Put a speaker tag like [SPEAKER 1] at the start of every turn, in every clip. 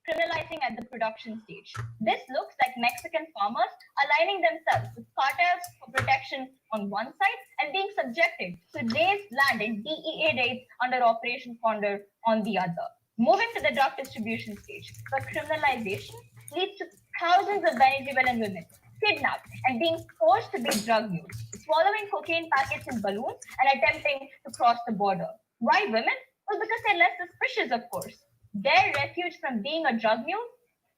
[SPEAKER 1] criminalizing at the production stage. This looks like Mexican farmers aligning themselves with cartels for protection on one side and being subjected to raised land in DEA raids under Operation Condor on the other. Moving to the drug distribution stage, where criminalization leads to thousands of Venezuelan women kidnapped and being forced to be drug mules, swallowing cocaine packets in balloons and attempting to cross the border. Why women? Well, because they're less suspicious, of course. Their refuge from being a drug mule,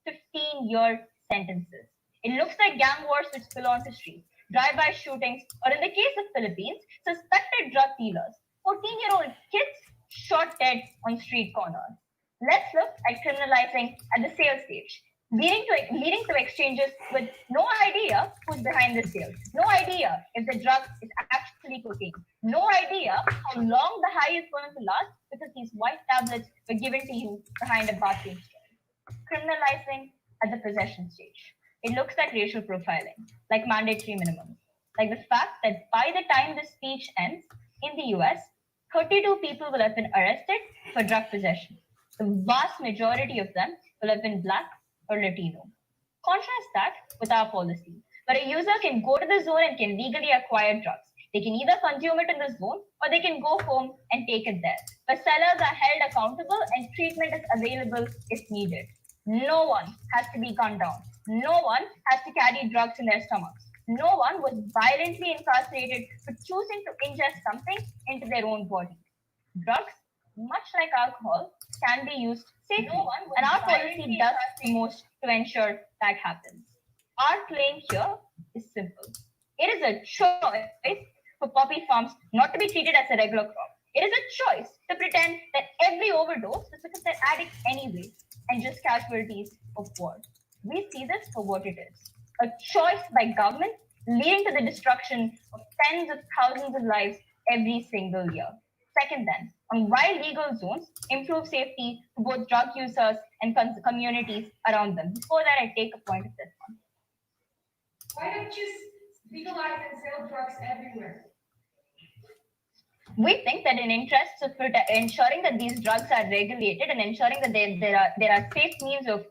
[SPEAKER 1] 15-year sentences. It looks like gang wars which spill onto streets, drive-by shootings, or in the case of Philippines, suspected drug dealers, 14-year-old kids shot dead on street corners. Let's look at criminalizing at the sales stage, leading to exchanges with no idea who's behind the sale, no idea if the drug is actually cocaine, no idea how long the high is going to last because these white tablets were given to you behind a bathroom stall. Criminalizing at the possession stage. It looks like racial profiling, like mandatory minimums, like the fact that by the time the speech ends in the US, 32 people will have been arrested for drug possession. The vast majority of them will have been Black or Latino. Contrast that with our policy, where a user can go to the zone and can legally acquire drugs. They can either consume it in the zone or they can go home and take it there. Where sellers are held accountable and treatment is available if needed. No one has to be gunned down. No one has to carry drugs in their stomachs. No one was violently incarcerated for choosing to ingest something into their own body. Drugs, much like alcohol, can be used safely, and our policy does the most to ensure that happens. Our claim here is simple. It is a choice for poppy farms not to be treated as a regular crop. It is a choice to pretend that every overdose is because they're addicts anyway and just casualties of war. We see this for what it is. A choice by government leading to the destruction of tens of thousands of lives every single year. Second, then, on why legal zones improve safety to both drug users and communities around them. Before that, I take a point of this one.
[SPEAKER 2] Why don't you legalize and sell drugs everywhere?
[SPEAKER 1] We think that in interests of ensuring that these drugs are regulated and ensuring that there are safe means of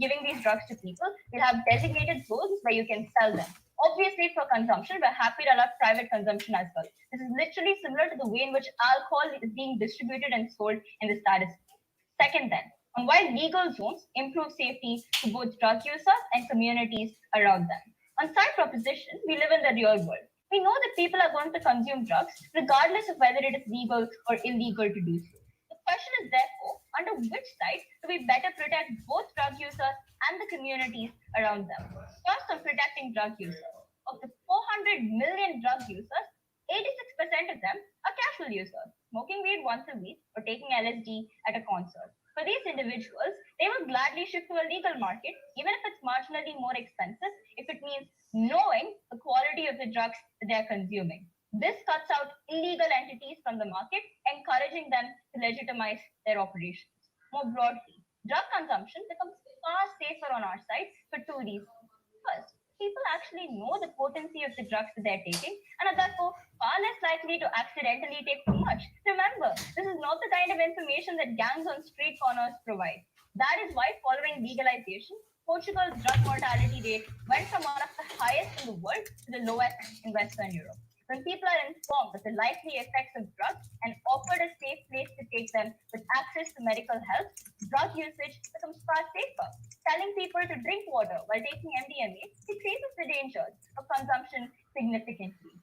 [SPEAKER 1] giving these drugs to people, we have designated zones where you can sell them. Obviously, for consumption, we're happy to allow private consumption as well. This is literally similar to the way in which alcohol is being distributed and sold in the status quo. Second, then, on why legal zones improve safety to both drug users and communities around them. On side proposition, we live in the real world. We know that people are going to consume drugs regardless of whether it is legal or illegal to do so. The question is therefore, under which side do we better protect both drug users and the communities around them? First, on protecting drug users. Of the 400 million drug users, 86% of them are casual users, smoking weed once a week or taking LSD at a concert. For these individuals, they will gladly shift to a legal market, even if it's marginally more expensive, if it means knowing the quality of the drugs that they're consuming. This cuts out illegal entities from the market, encouraging them to legitimize their operations. More broadly, drug consumption becomes far safer on our side for two reasons. First, people actually know the potency of the drugs that they're taking and are therefore far less likely to accidentally take too much. Remember, this is not the kind of information that gangs on street corners provide. That is why, following legalization, Portugal's drug mortality rate went from one of the highest in the world to the lowest in Western Europe. When people are informed of the likely effects of drugs and offered a safe place to take them with access to medical help, drug usage becomes far safer. Telling people to drink water while taking MDMA decreases the dangers of consumption significantly.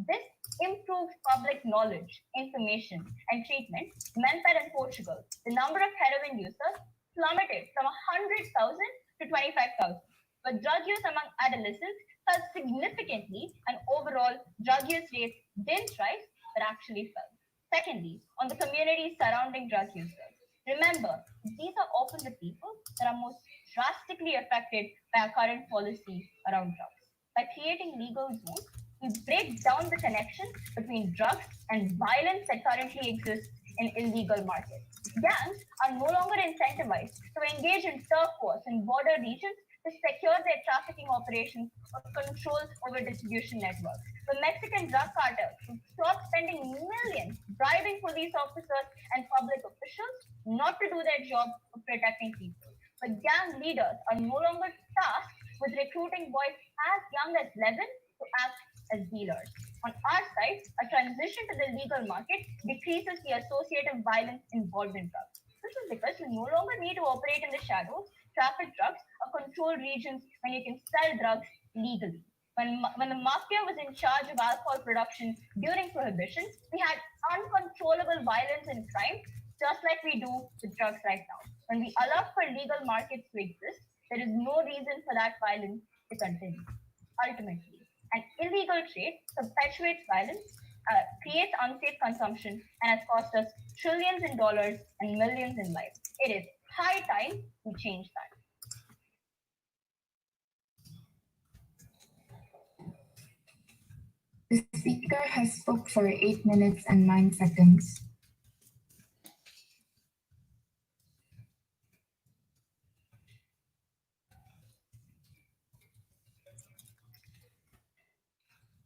[SPEAKER 1] This improved public knowledge, information, and treatment meant that in Portugal, the number of heroin users plummeted from 100,000 to 25,000. But drug use among adolescents fell significantly, and overall drug use rates didn't rise but actually fell. Secondly, on the communities surrounding drug users. Remember, these are often the people that are most drastically affected by our current policy around drugs. By creating legal zones, we break down the connection between drugs and violence that currently exists in illegal markets. Gangs are no longer incentivized to engage in turf wars in border regions to secure their trafficking operations or control over distribution networks. The Mexican drug cartels should stop spending millions bribing police officers and public officials not to do their job of protecting people. But gang leaders are no longer tasked with recruiting boys as young as 11 to act as dealers. On our side, a transition to the legal market decreases the associative violence involved in drugs. This is because you no longer need to operate in the shadows, traffic drugs, or control regions when you can sell drugs legally. When the mafia was in charge of alcohol production during Prohibition, we had uncontrollable violence and crime, just like we do with drugs right now. When we allow for legal markets to exist, there is no reason for that violence to continue. Ultimately, an illegal trade perpetuates violence, creates unsafe consumption, and has cost us trillions in dollars and millions in lives. It is high time we change that.
[SPEAKER 3] The speaker has spoke for 8 minutes and 9 seconds.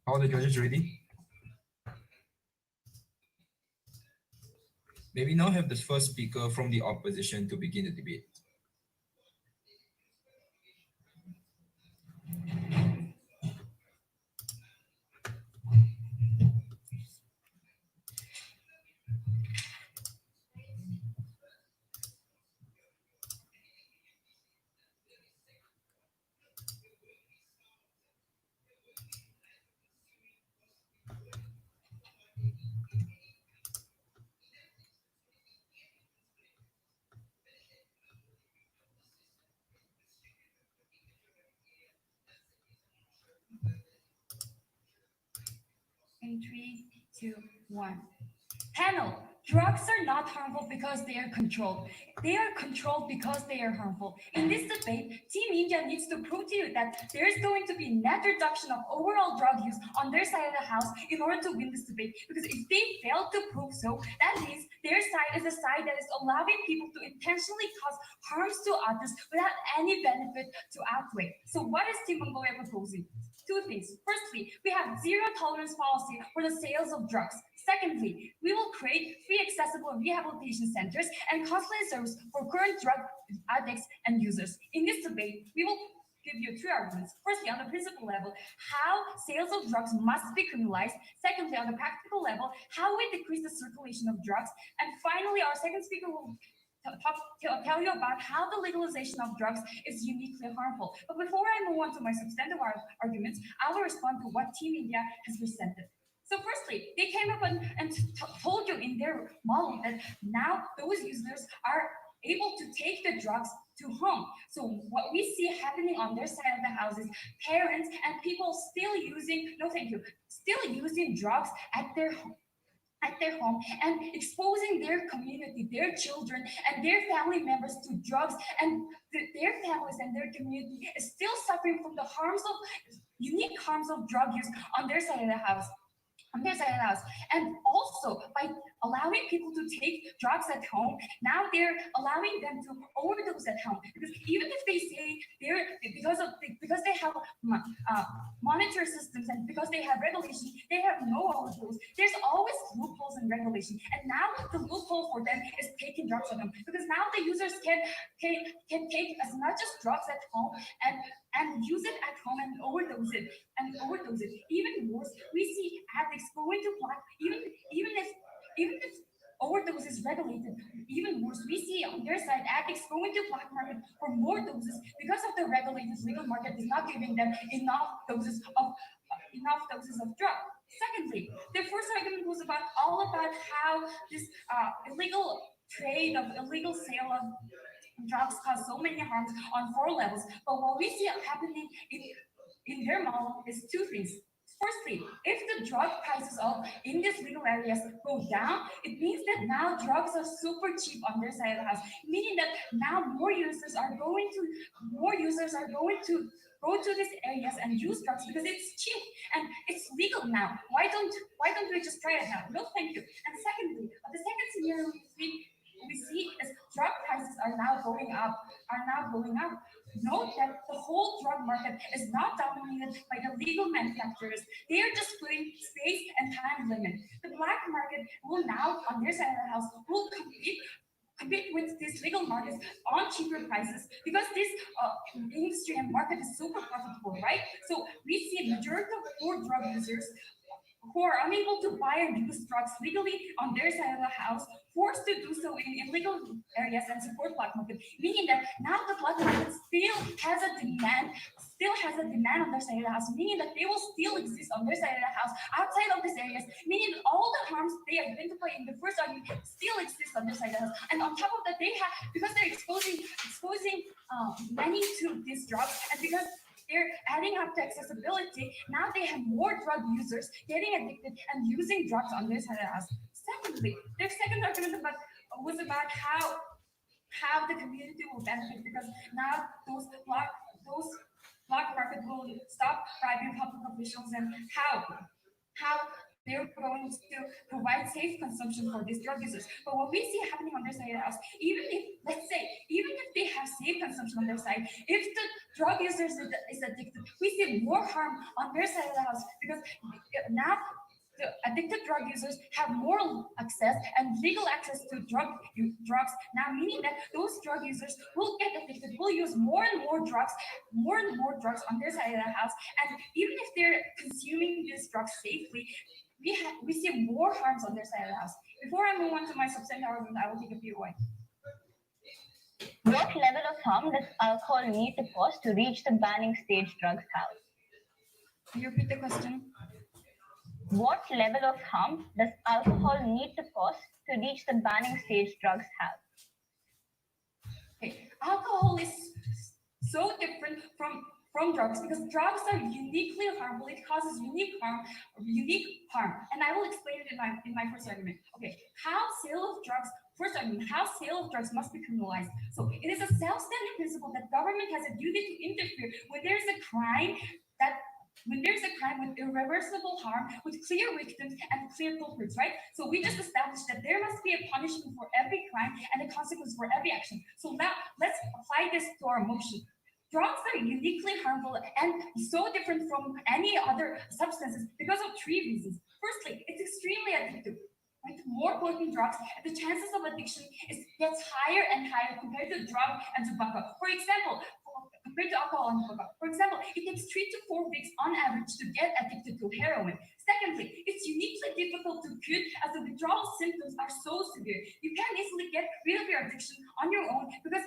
[SPEAKER 4] All the judges ready? May we now have the first speaker from the opposition to begin the debate.
[SPEAKER 2] In 3, 2, 1. Panel, drugs are not harmful because they are controlled. They are controlled because they are harmful. In this debate, Team India needs to prove to you that there is going to be net reduction of overall drug use on their side of the house in order to win this debate. Because if they fail to prove so, that means their side is a side that is allowing people to intentionally cause harms to others without any benefit to outweigh. So what is Team Mongolia proposing? Two things. Firstly, we have zero tolerance policy for the sales of drugs. Secondly, we will create free accessible rehabilitation centers and counseling service for current drug addicts and users. In this debate, we will give you three arguments. Firstly, on the principle level, how sales of drugs must be criminalized. Secondly, on the practical level, how we decrease the circulation of drugs. And finally, our second speaker will tell you about how the legalization of drugs is uniquely harmful. But before I move on to my substantive arguments, I will respond to what Team India has presented. So firstly, they came up and told you in their model that now those users are able to take the drugs to home. So what we see happening on their side of the house is parents and people still using, no thank you, still using drugs at their home and exposing their community, their children, and their family members to drugs, and their families and their community is still suffering from the unique harms of drug use on their side of the house. And also by allowing people to take drugs at home, now they're allowing them to overdose at home. Because even if they say because they have monitor systems and because they have regulation, they have no overdose. There's always loopholes in regulation, and now the loophole for them is taking drugs at home, because now the users can take as much as drugs at home and use it at home and overdose it. Even worse, we see addicts going to black, even if overdose is regulated. Even worse, we see on their side addicts going to black market for more doses because of the regulated legal market is not giving them enough doses of drug. Secondly, their first argument was all about how this illegal trade of illegal sale of drugs cause so many harms on 4 levels. But what we see happening in their model is two things. Firstly, if the drug prices in these legal areas go down, it means that now drugs are super cheap on their side of the house, meaning that now more users are going to go to these areas and use drugs because it's cheap and it's legal now. Why don't we just try it now? No, thank you. And secondly, the second scenario we see is drug prices are now going up. Note that the whole drug market is not dominated by the legal manufacturers. They are just putting space and time limit. The black market will now, on their side of the house, will compete with these legal markets on cheaper prices because this industry and market is super profitable, right? So we see a majority of poor drug users who are unable to buy and use drugs legally on their side of the house, forced to do so in illegal areas and support black market, meaning that now the black market still has a demand on their side of the house, meaning that they will still exist on their side of the house outside of these areas, meaning that all the harms they identify in the first argument still exist on their side of the house. And on top of that, they have, because they're exposing many to these drugs, and because they're adding up to accessibility, now they have more drug users getting addicted and using drugs on their side of the house. Secondly, their second argument was about how the community will benefit, because now those black market will stop bribing public officials, and how they're going to provide safe consumption for these drug users. But what we see happening on their side of the house, even if they have safe consumption on their side, if the drug users is addicted, we see more harm on their side of the house, because now the addicted drug users have more access and legal access to drugs now, meaning that those drug users will get addicted, will use more and more drugs on their side of the house. And even if they're consuming these drugs safely, we see more harms on their side of the house. Before I move on to my substantive argument, I will take a few away.
[SPEAKER 1] What level of harm does alcohol need to cause to reach the banning stage drugs have?
[SPEAKER 2] Can you repeat the question?
[SPEAKER 1] What level of harm does alcohol need to cause to reach the banning stage drugs have?
[SPEAKER 2] Okay. Alcohol is so different from drugs because drugs are uniquely harmful. It causes unique harm. And I will explain it in my first argument. Okay, how sale of drugs must be criminalized. So it is a self-standing principle that government has a duty to interfere when there is a crime with irreversible harm, with clear victims and clear culprits, right? So we just established that there must be a punishment for every crime and a consequence for every action. So now let's apply this to our motion. Drugs are uniquely harmful and so different from any other substances because of three reasons. Firstly, it's extremely addictive. With more potent drugs, the chances of addiction gets higher and higher compared to drug and tobacco. For example, compared to alcohol and tobacco. For example, it takes 3 to 4 weeks on average to get addicted to heroin. Secondly, it's uniquely difficult to quit as the withdrawal symptoms are so severe. You can't easily get rid of your addiction on your own because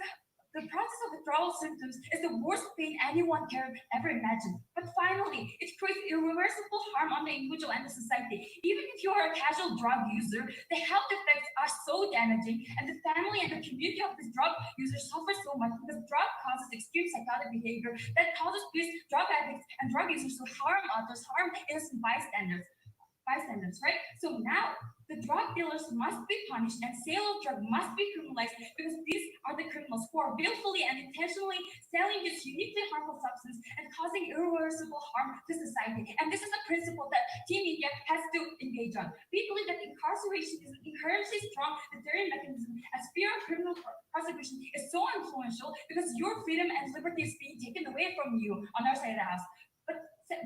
[SPEAKER 2] the process of withdrawal symptoms is the worst pain anyone can ever imagine. But finally, it creates irreversible harm on the individual and the society. Even if you are a casual drug user, the health effects are so damaging, and the family and the community of this drug user suffer so much because drug causes extreme psychotic behavior that causes these drug addicts and drug users to harm others, harm innocent bystanders, right? So now the drug dealers must be punished and sale of drug must be criminalized because these are the criminals who are willfully and intentionally selling this uniquely harmful substance and causing irreversible harm to society. And this is a principle that Team India has to engage on. We believe that incarceration is an inherently strong deterrent mechanism, as fear of criminal prosecution is so influential because your freedom and liberty is being taken away from you on our side of the house.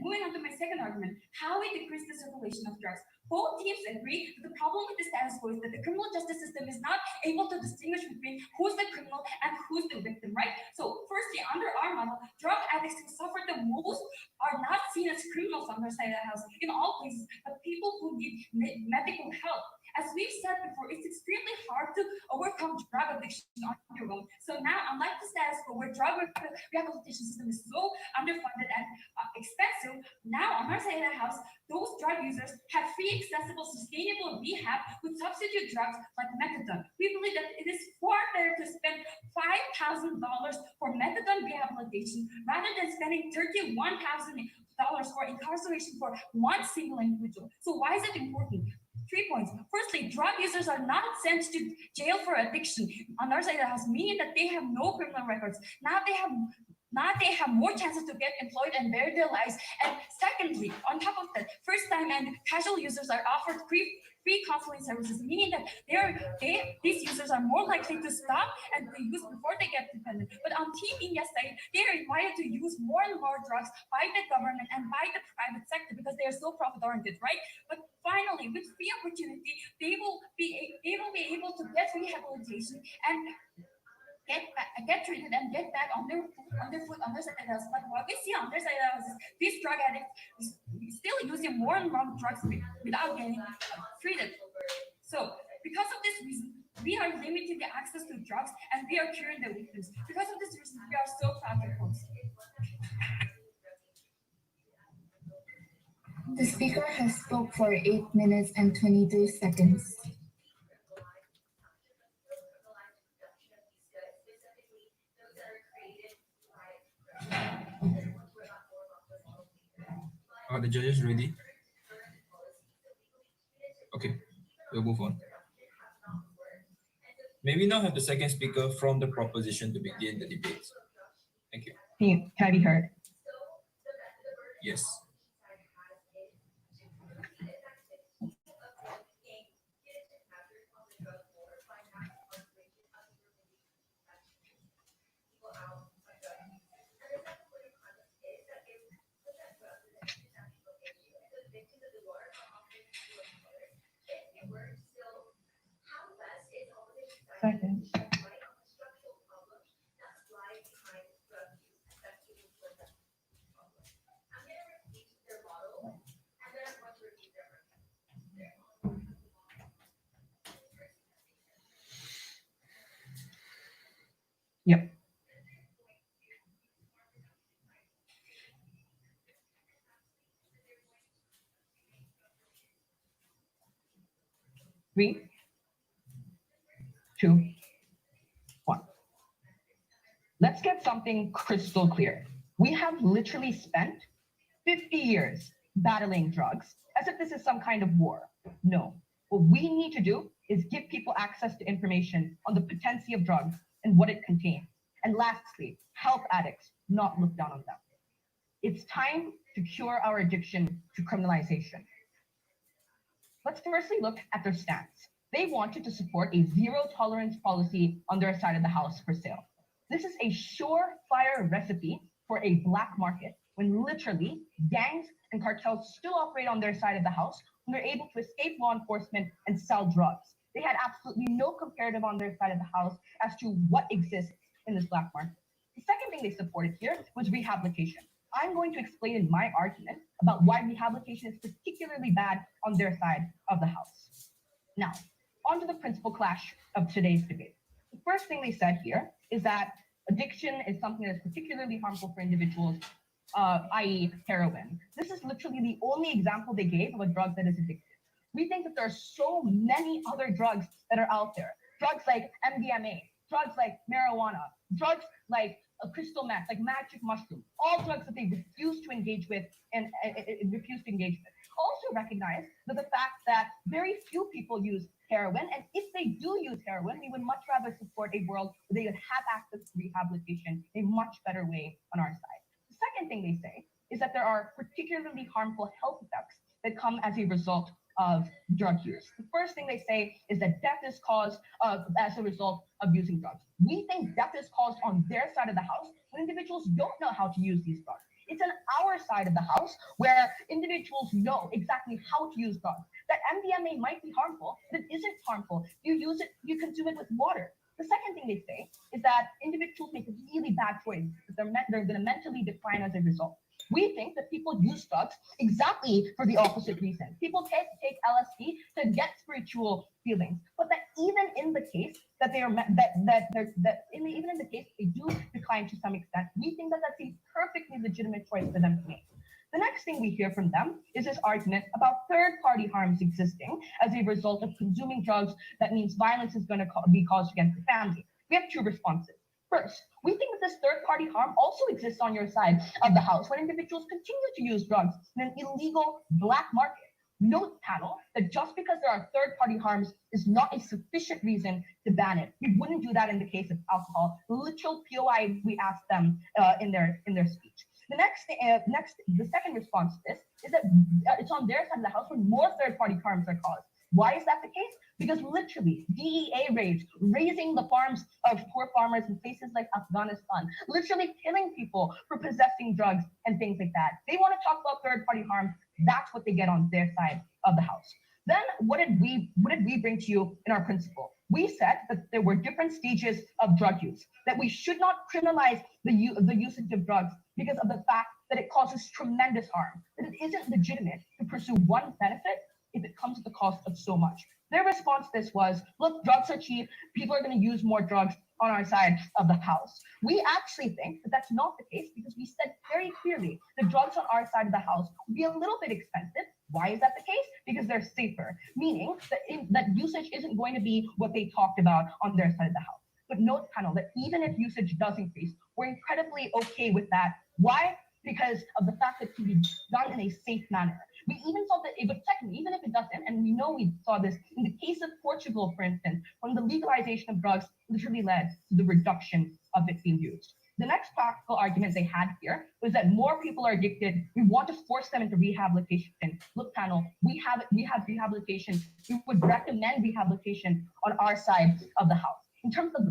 [SPEAKER 2] Moving on to my second argument, how we decrease the circulation of drugs. Both teams agree that the problem with the status quo is that the criminal justice system is not able to distinguish between who's the criminal and who's the victim, right? So firstly, under our model, drug addicts who suffer the most are not seen as criminals on their side of the house in all places, but people who need medical help. As we've said before, it's extremely hard to overcome drug addiction on your own. So now, unlike the status quo where drug rehabilitation system is so underfunded and expensive, now on our side of the house, those drug users have free, accessible, sustainable rehab with substitute drugs like methadone. We believe that it is far better to spend $5,000 for methadone rehabilitation rather than spending $31,000 for incarceration for one single individual. So why is it important? 3 points. Firstly, drug users are not sent to jail for addiction on our side of the house, meaning that they have no criminal records. Now they have now they have more chances to get employed and better their lives. And secondly, on top of that, first-time and casual users are offered free counseling services, meaning that these users are more likely to stop and to use before they get dependent. But on Team India's side, they are invited to use more and more drugs by the government and by the private sector because they are so profit-oriented, right? But finally, with free opportunity, they will be able to get rehabilitation and get treated and get back on their foot on their side of the house. But what we see on their side of the house is these drug addicts still using more and more drugs without getting treated. So because of this reason, we are limiting the access to drugs and we are curing the victims. Because of this reason, we are so proud to host.
[SPEAKER 3] The speaker has spoke for 8 minutes and 22 seconds.
[SPEAKER 4] Are the judges ready? Okay, we'll move on. May we now have the second speaker from the proposition to begin the debate? Thank you.
[SPEAKER 1] Can I be heard?
[SPEAKER 4] Yes.
[SPEAKER 1] Second. Yep. Three, two, one. Let's get something crystal clear. We have literally spent 50 years battling drugs as if this is some kind of war. No. What we need to do is give people access to information on the potency of drugs and what it contains. And lastly, help addicts, not look down on them. It's time to cure our addiction to criminalization. Let's firstly look at their stance. They wanted to support a zero tolerance policy on their side of the house for sale. This is a surefire recipe for a black market when literally gangs and cartels still operate on their side of the house when they're able to escape law enforcement and sell drugs. They had absolutely no comparative on their side of the house as to what exists in this black market. The second thing they supported here was rehabilitation. I'm going to explain in my argument about why rehabilitation is particularly bad on their side of the house. Now, on to the principal clash of today's debate. The first thing they said here is that addiction is something that's particularly harmful for individuals, i.e. heroin. This is literally the only example they gave of a drug that is addictive. We think that there are so many other drugs that are out there. Drugs like MDMA, drugs like marijuana, drugs like crystal meth, like magic mushroom, all drugs that they refuse to engage with and refuse to engage with. Also recognize that the fact that very few people use heroin, and if they do use heroin, we would much rather support a world where they would have access to rehabilitation in a much better way on our side. The second thing they say is that there are particularly harmful health effects that come as a result of drug use. The first thing they say is that death is caused as a result of using drugs. We think death is caused on their side of the house when individuals don't know how to use these drugs. It's on our side of the house where individuals know exactly how to use drugs. That MDMA might be harmful, but it isn't harmful. You use it, you consume it with water. The second thing they say is that individuals make really bad choices. They're going to mentally decline as a result. We think that people use drugs exactly for the opposite reason. People take LSD to get spiritual feelings, but that even in the case that they are even in the case they do decline to some extent, we think that that's a perfectly legitimate choice for them to make. The next thing we hear from them is this argument about third-party harms existing as a result of consuming drugs. That means violence is going to be caused against the family. We have two responses. First, we think that this third-party harm also exists on your side of the house when individuals continue to use drugs in an illegal black market.
[SPEAKER 5] Note panel that just because there are third-party harms is not a sufficient reason to ban it. We wouldn't do that in the case of alcohol. The literal POI we asked them in their speech. The second response to this is that it's on their side of the house when more third-party harms are caused. Why is that the case? Because literally DEA raids, raising the farms of poor farmers in places like Afghanistan, literally killing people for possessing drugs and things like that. They want to talk about third-party harm. That's what they get on their side of the house. Then what did we bring to you in our principle? We said that there were different stages of drug use, that we should not criminalize the usage of drugs because of the fact that it causes tremendous harm, that it isn't legitimate to pursue one benefit if it comes at the cost of so much. Their response to this was, look, drugs are cheap. People are going to use more drugs on our side of the house. We actually think that that's not the case because we said very clearly the drugs on our side of the house would be a little bit expensive. Why is that the case? Because they're safer, meaning that usage isn't going to be what they talked about on their side of the house. But note panel that even if usage does increase, we're incredibly okay with that. Why? Because of the fact that it can be done in a safe manner. We even saw that, but secondly, even if it doesn't, and we know we saw this in the case of Portugal, for instance, when the legalization of drugs literally led to the reduction of it being used. The next practical argument they had here was that more people are addicted. We want to force them into rehabilitation. Look, panel, we have rehabilitation. We would recommend rehabilitation on our side of the house. In terms of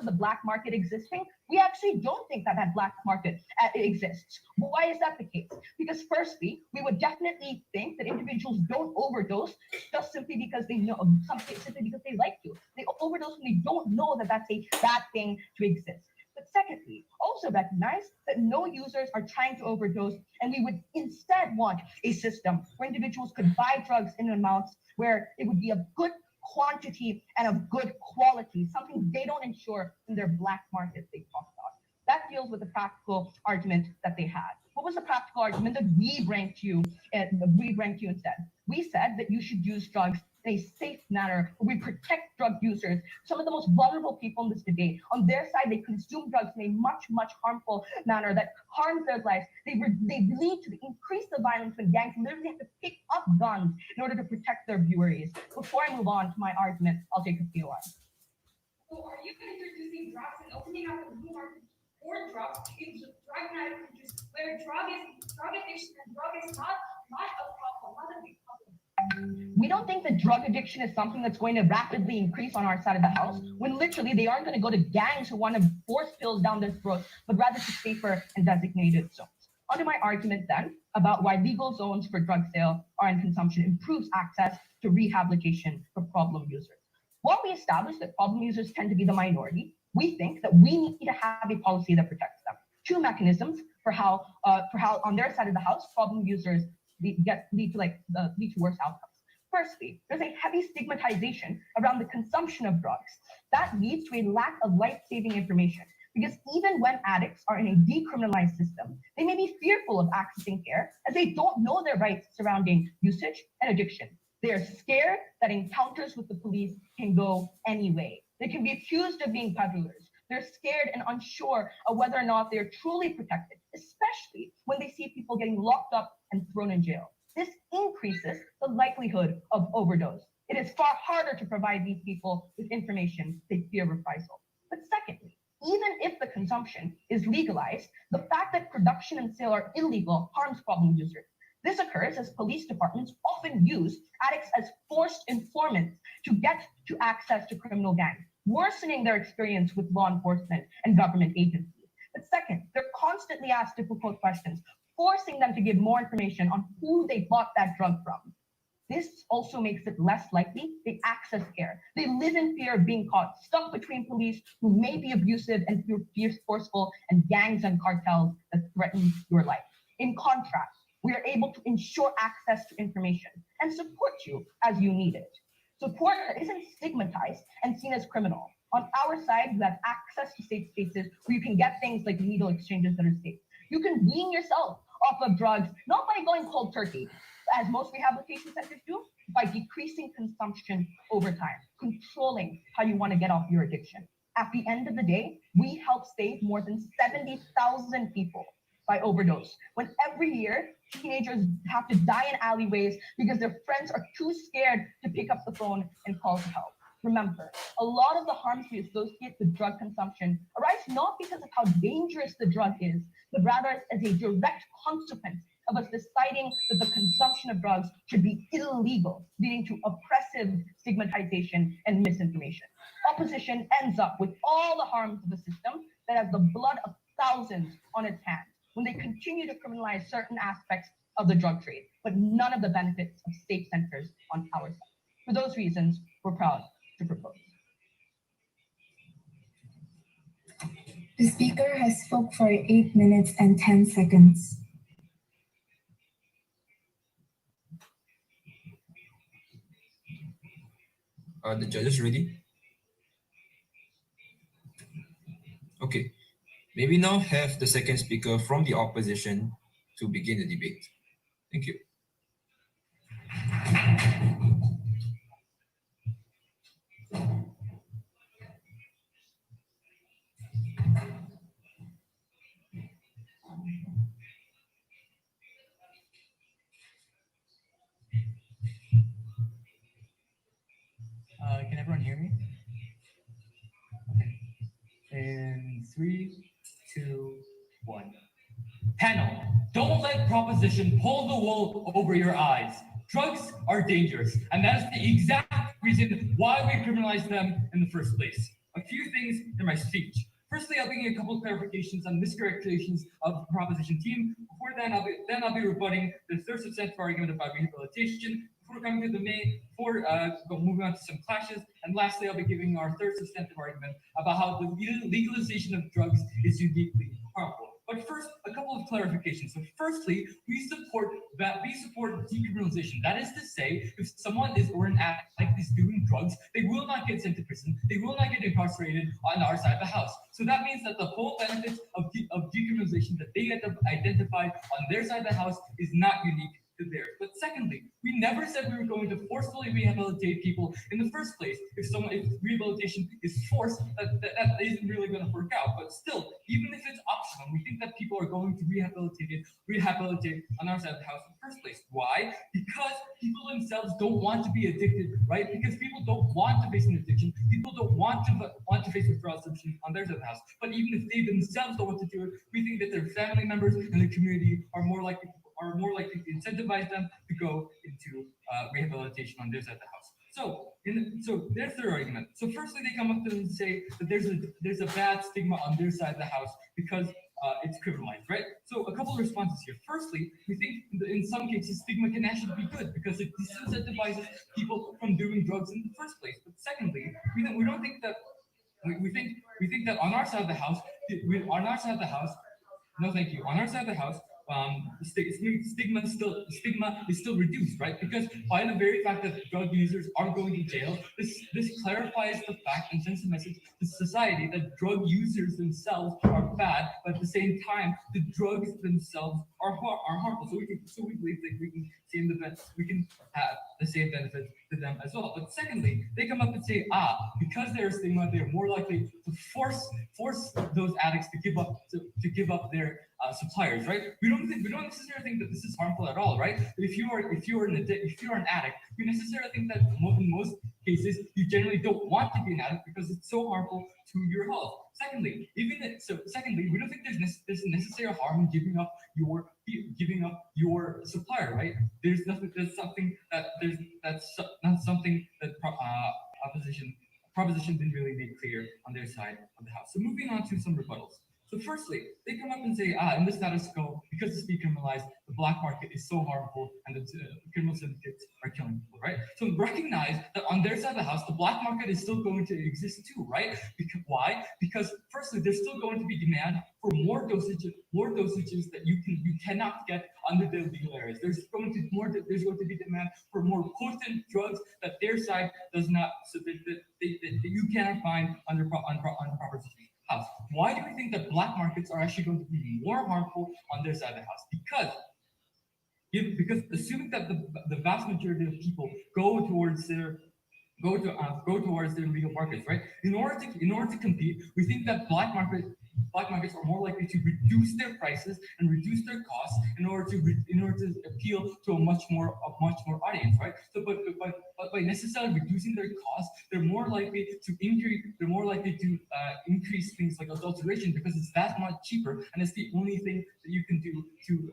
[SPEAKER 5] the black market existing, we actually don't think that black market exists. Why is that the case? Because firstly, we would definitely think that individuals don't overdose just simply because they know, simply because they like to. They overdose when they don't know that that's a bad thing to exist. But secondly, also recognize that no users are trying to overdose, and we would instead want a system where individuals could buy drugs in amounts where it would be of good quantity and of good quality, something they don't ensure in their black market they talk about. That deals with the practical argument that they had. What was the practical argument that we bring to you instead? We said that you should use drugs in a safe manner where we protect drug users, some of the most vulnerable people in this debate. On their side, they consume drugs in a much, much harmful manner that harms their lives. They lead to increase the violence when gangs literally have to pick up guns in order to protect their breweries. Before I move on to my argument, I'll take a few hours.
[SPEAKER 2] So are you introducing drugs and opening up a new market for drugs in drug-native countries where drug addiction and drug is not a problem, not a big problem?
[SPEAKER 5] We don't think that drug addiction is something that's going to rapidly increase on our side of the house when literally they aren't going to go to gangs who want to force pills down their throats, but rather to safer and designated zones. Onto my argument then about why legal zones for drug sale and consumption improves access to rehabilitation for problem users. While we establish that problem users tend to be the minority, we think that we need to have a policy that protects them. Two mechanisms for how on their side of the house problem users lead to worse outcomes. Firstly, there's a heavy stigmatization around the consumption of drugs. That leads to a lack of life-saving information because even when addicts are in a decriminalized system, they may be fearful of accessing care as they don't know their rights surrounding usage and addiction. They are scared that encounters with the police can go any way. They can be accused of being peddlers. They're scared and unsure of whether or not they're truly protected, especially when they see people getting locked up and thrown in jail. This increases the likelihood of overdose. It is far harder to provide these people with information they fear reprisal. But secondly, even if the consumption is legalized, the fact that production and sale are illegal harms problem users. This occurs as police departments often use addicts as forced informants to get to access to criminal gangs, worsening their experience with law enforcement and government agencies. But second, they're constantly asked difficult questions, forcing them to give more information on who they bought that drug from. This also makes it less likely they access care. They live in fear of being caught, stuck between police who may be abusive and forceful, and gangs and cartels that threaten your life. In contrast, we are able to ensure access to information and support you as you need it. Support that isn't stigmatized and seen as criminal. On our side, you have access to safe spaces where you can get things like needle exchanges that are safe. You can wean yourself off of drugs, not by going cold turkey, as most rehabilitation centers do, by decreasing consumption over time, controlling how you want to get off your addiction. At the end of the day, we help save more than 70,000 people by overdose, when every year teenagers have to die in alleyways because their friends are too scared to pick up the phone and call for help. Remember, a lot of the harms we associate with drug consumption arise not because of how dangerous the drug is, but rather as a direct consequence of us deciding that the consumption of drugs should be illegal, leading to oppressive stigmatization and misinformation. Opposition ends up with all the harms of a system that has the blood of thousands on its hands when they continue to criminalize certain aspects of the drug trade, but none of the benefits of safe centers on our side. For those reasons, we're proud to propose.
[SPEAKER 3] The speaker has spoke for 8 minutes and 10 seconds.
[SPEAKER 4] Are the judges ready? Okay. May we now have the second speaker from the opposition to begin the debate? Thank you.
[SPEAKER 6] Can everyone hear me? Okay. In 3, 2, 1. Panel, don't let proposition pull the wool over your eyes. Drugs are dangerous, and that is the exact reason why we criminalize them in the first place. A few things in my speech. Firstly, I'll be giving a couple of clarifications on mischaracterizations of the proposition team. Before then, I'll be rebutting the third substantive argument about rehabilitation. Before coming to the main, moving on to some clashes, and lastly, I'll be giving our third substantive argument about how the legalization of drugs is uniquely harmful. But first, a couple of clarifications. So firstly, we support decriminalization. That is to say, if someone is or an addict is doing drugs, they will not get sent to prison. They will not get incarcerated on our side of the house. So that means that the whole benefits of decriminalization that they have identified on their side of the house is not unique to theirs. But secondly, we never said we were going to forcefully rehabilitate people in the first place. If rehabilitation is forced, that isn't really going to work out. But still, even if it's optional, we think that people are going to rehabilitate on our side of the house in the first place. Why? Because people themselves don't want to be addicted, right? Because people don't want to face an addiction. People don't want to face withdrawal symptoms on their side of the house. But even if they themselves don't want to do it, we think that their family members and the community are more likely to incentivize them to go into rehabilitation on their side of the house. So their third argument. So firstly, they come up to and say that there's a bad stigma on their side of the house because it's criminalized, right? So a couple of responses here. Firstly, we think in some cases stigma can actually be good because it disincentivizes people from doing drugs in the first place. But secondly, we don't think that we think that on our side of the house, no, thank you. On our side of the house, stigma is still reduced, right? Because by the very fact that drug users are going to jail, this clarifies the fact and sends a message to society that drug users themselves are bad, but at the same time, the drugs themselves are harmful. So we believe that we can have the same benefits to them as well. But secondly, they come up and say, because there's stigma, they're more likely to force those addicts to give up their suppliers, right? We don't necessarily think that this is harmful at all, right? If you're an addict, we necessarily think that in most cases you generally don't want to be an addict because it's so harmful to your health. Secondly, we don't think there's necessary harm in giving up your supplier, right? That's not something that proposition didn't really make clear on their side of the house. So moving on to some rebuttals. So firstly, they come up and say, in the status quo, because it's decriminalized, the black market is so harmful and the criminal syndicates are killing people, right? So recognize that on their side of the house, the black market is still going to exist too, right? Why? Because firstly, there's still going to be demand for more dosages that you cannot get under the legal areas. There's going to be demand for more potent drugs that their side does not, so that you cannot find under proposition house. Why do we think that black markets are actually going to be more harmful on their side of the house? Because assuming that the vast majority of people go towards their legal markets, right? In order to compete, we think that black black markets are more likely to reduce their prices and reduce their costs in order to appeal to a much more audience, right? So, but by necessarily reducing their costs, they're more likely to increase things like adulteration because it's that much cheaper, and it's the only thing that you can do to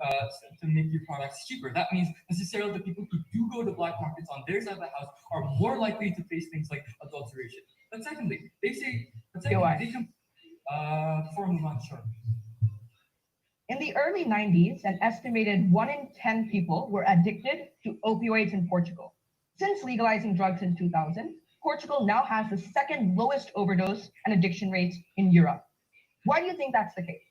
[SPEAKER 6] make your products cheaper. That means necessarily the people who do go to black markets on their side of the house are more likely to face things like adulteration. But secondly, they come before I move on, sure.
[SPEAKER 5] In the early 90s, an estimated 1 in 10 people were addicted to opioids in Portugal. Since legalizing drugs in 2000, Portugal now has the second lowest overdose and addiction rates in Europe. Why do you think that's the case?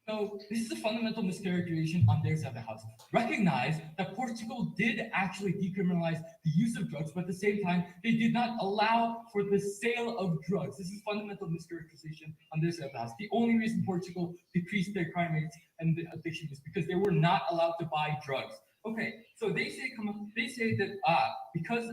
[SPEAKER 6] So this is a fundamental mischaracterization on their side of the house. Recognize that Portugal did actually decriminalize the use of drugs, but at the same time, they did not allow for the sale of drugs. This is fundamental mischaracterization on their side of the house. The only reason Portugal decreased their crime rates and the addiction is because they were not allowed to buy drugs. Okay, so they say that because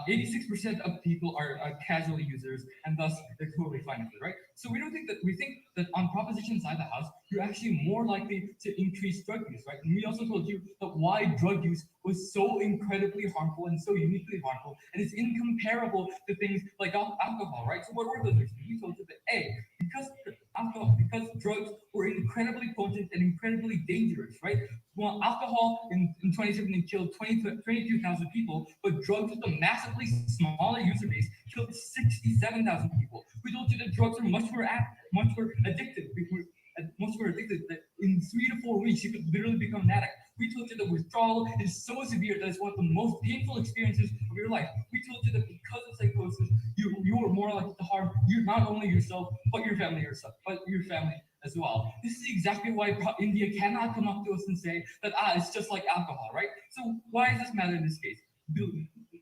[SPEAKER 6] 86% of people are casual users, and thus they're totally fine with it, right? So we think that on proposition side of the house, you're actually more likely to increase drug use, right? And we also told you that why drug use was so incredibly harmful and so uniquely harmful, and it's incomparable to things like alcohol, right? So what were those reasons? We told you that because drugs were incredibly potent and incredibly dangerous, right? Well, alcohol in 2017 killed 22,000 people, but drugs with a massively smaller user base killed 67,000 people. We told you that drugs are much more addictive. Much more addicted that in 3 to 4 weeks you could literally become an addict. We told you that withdrawal is so severe that it's one of the most painful experiences of your life. We told you that because of psychosis, you are more likely to harm not only yourself but your family as well. This is exactly why India cannot come up to us and say that it's just like alcohol, right? So why does this matter in this case?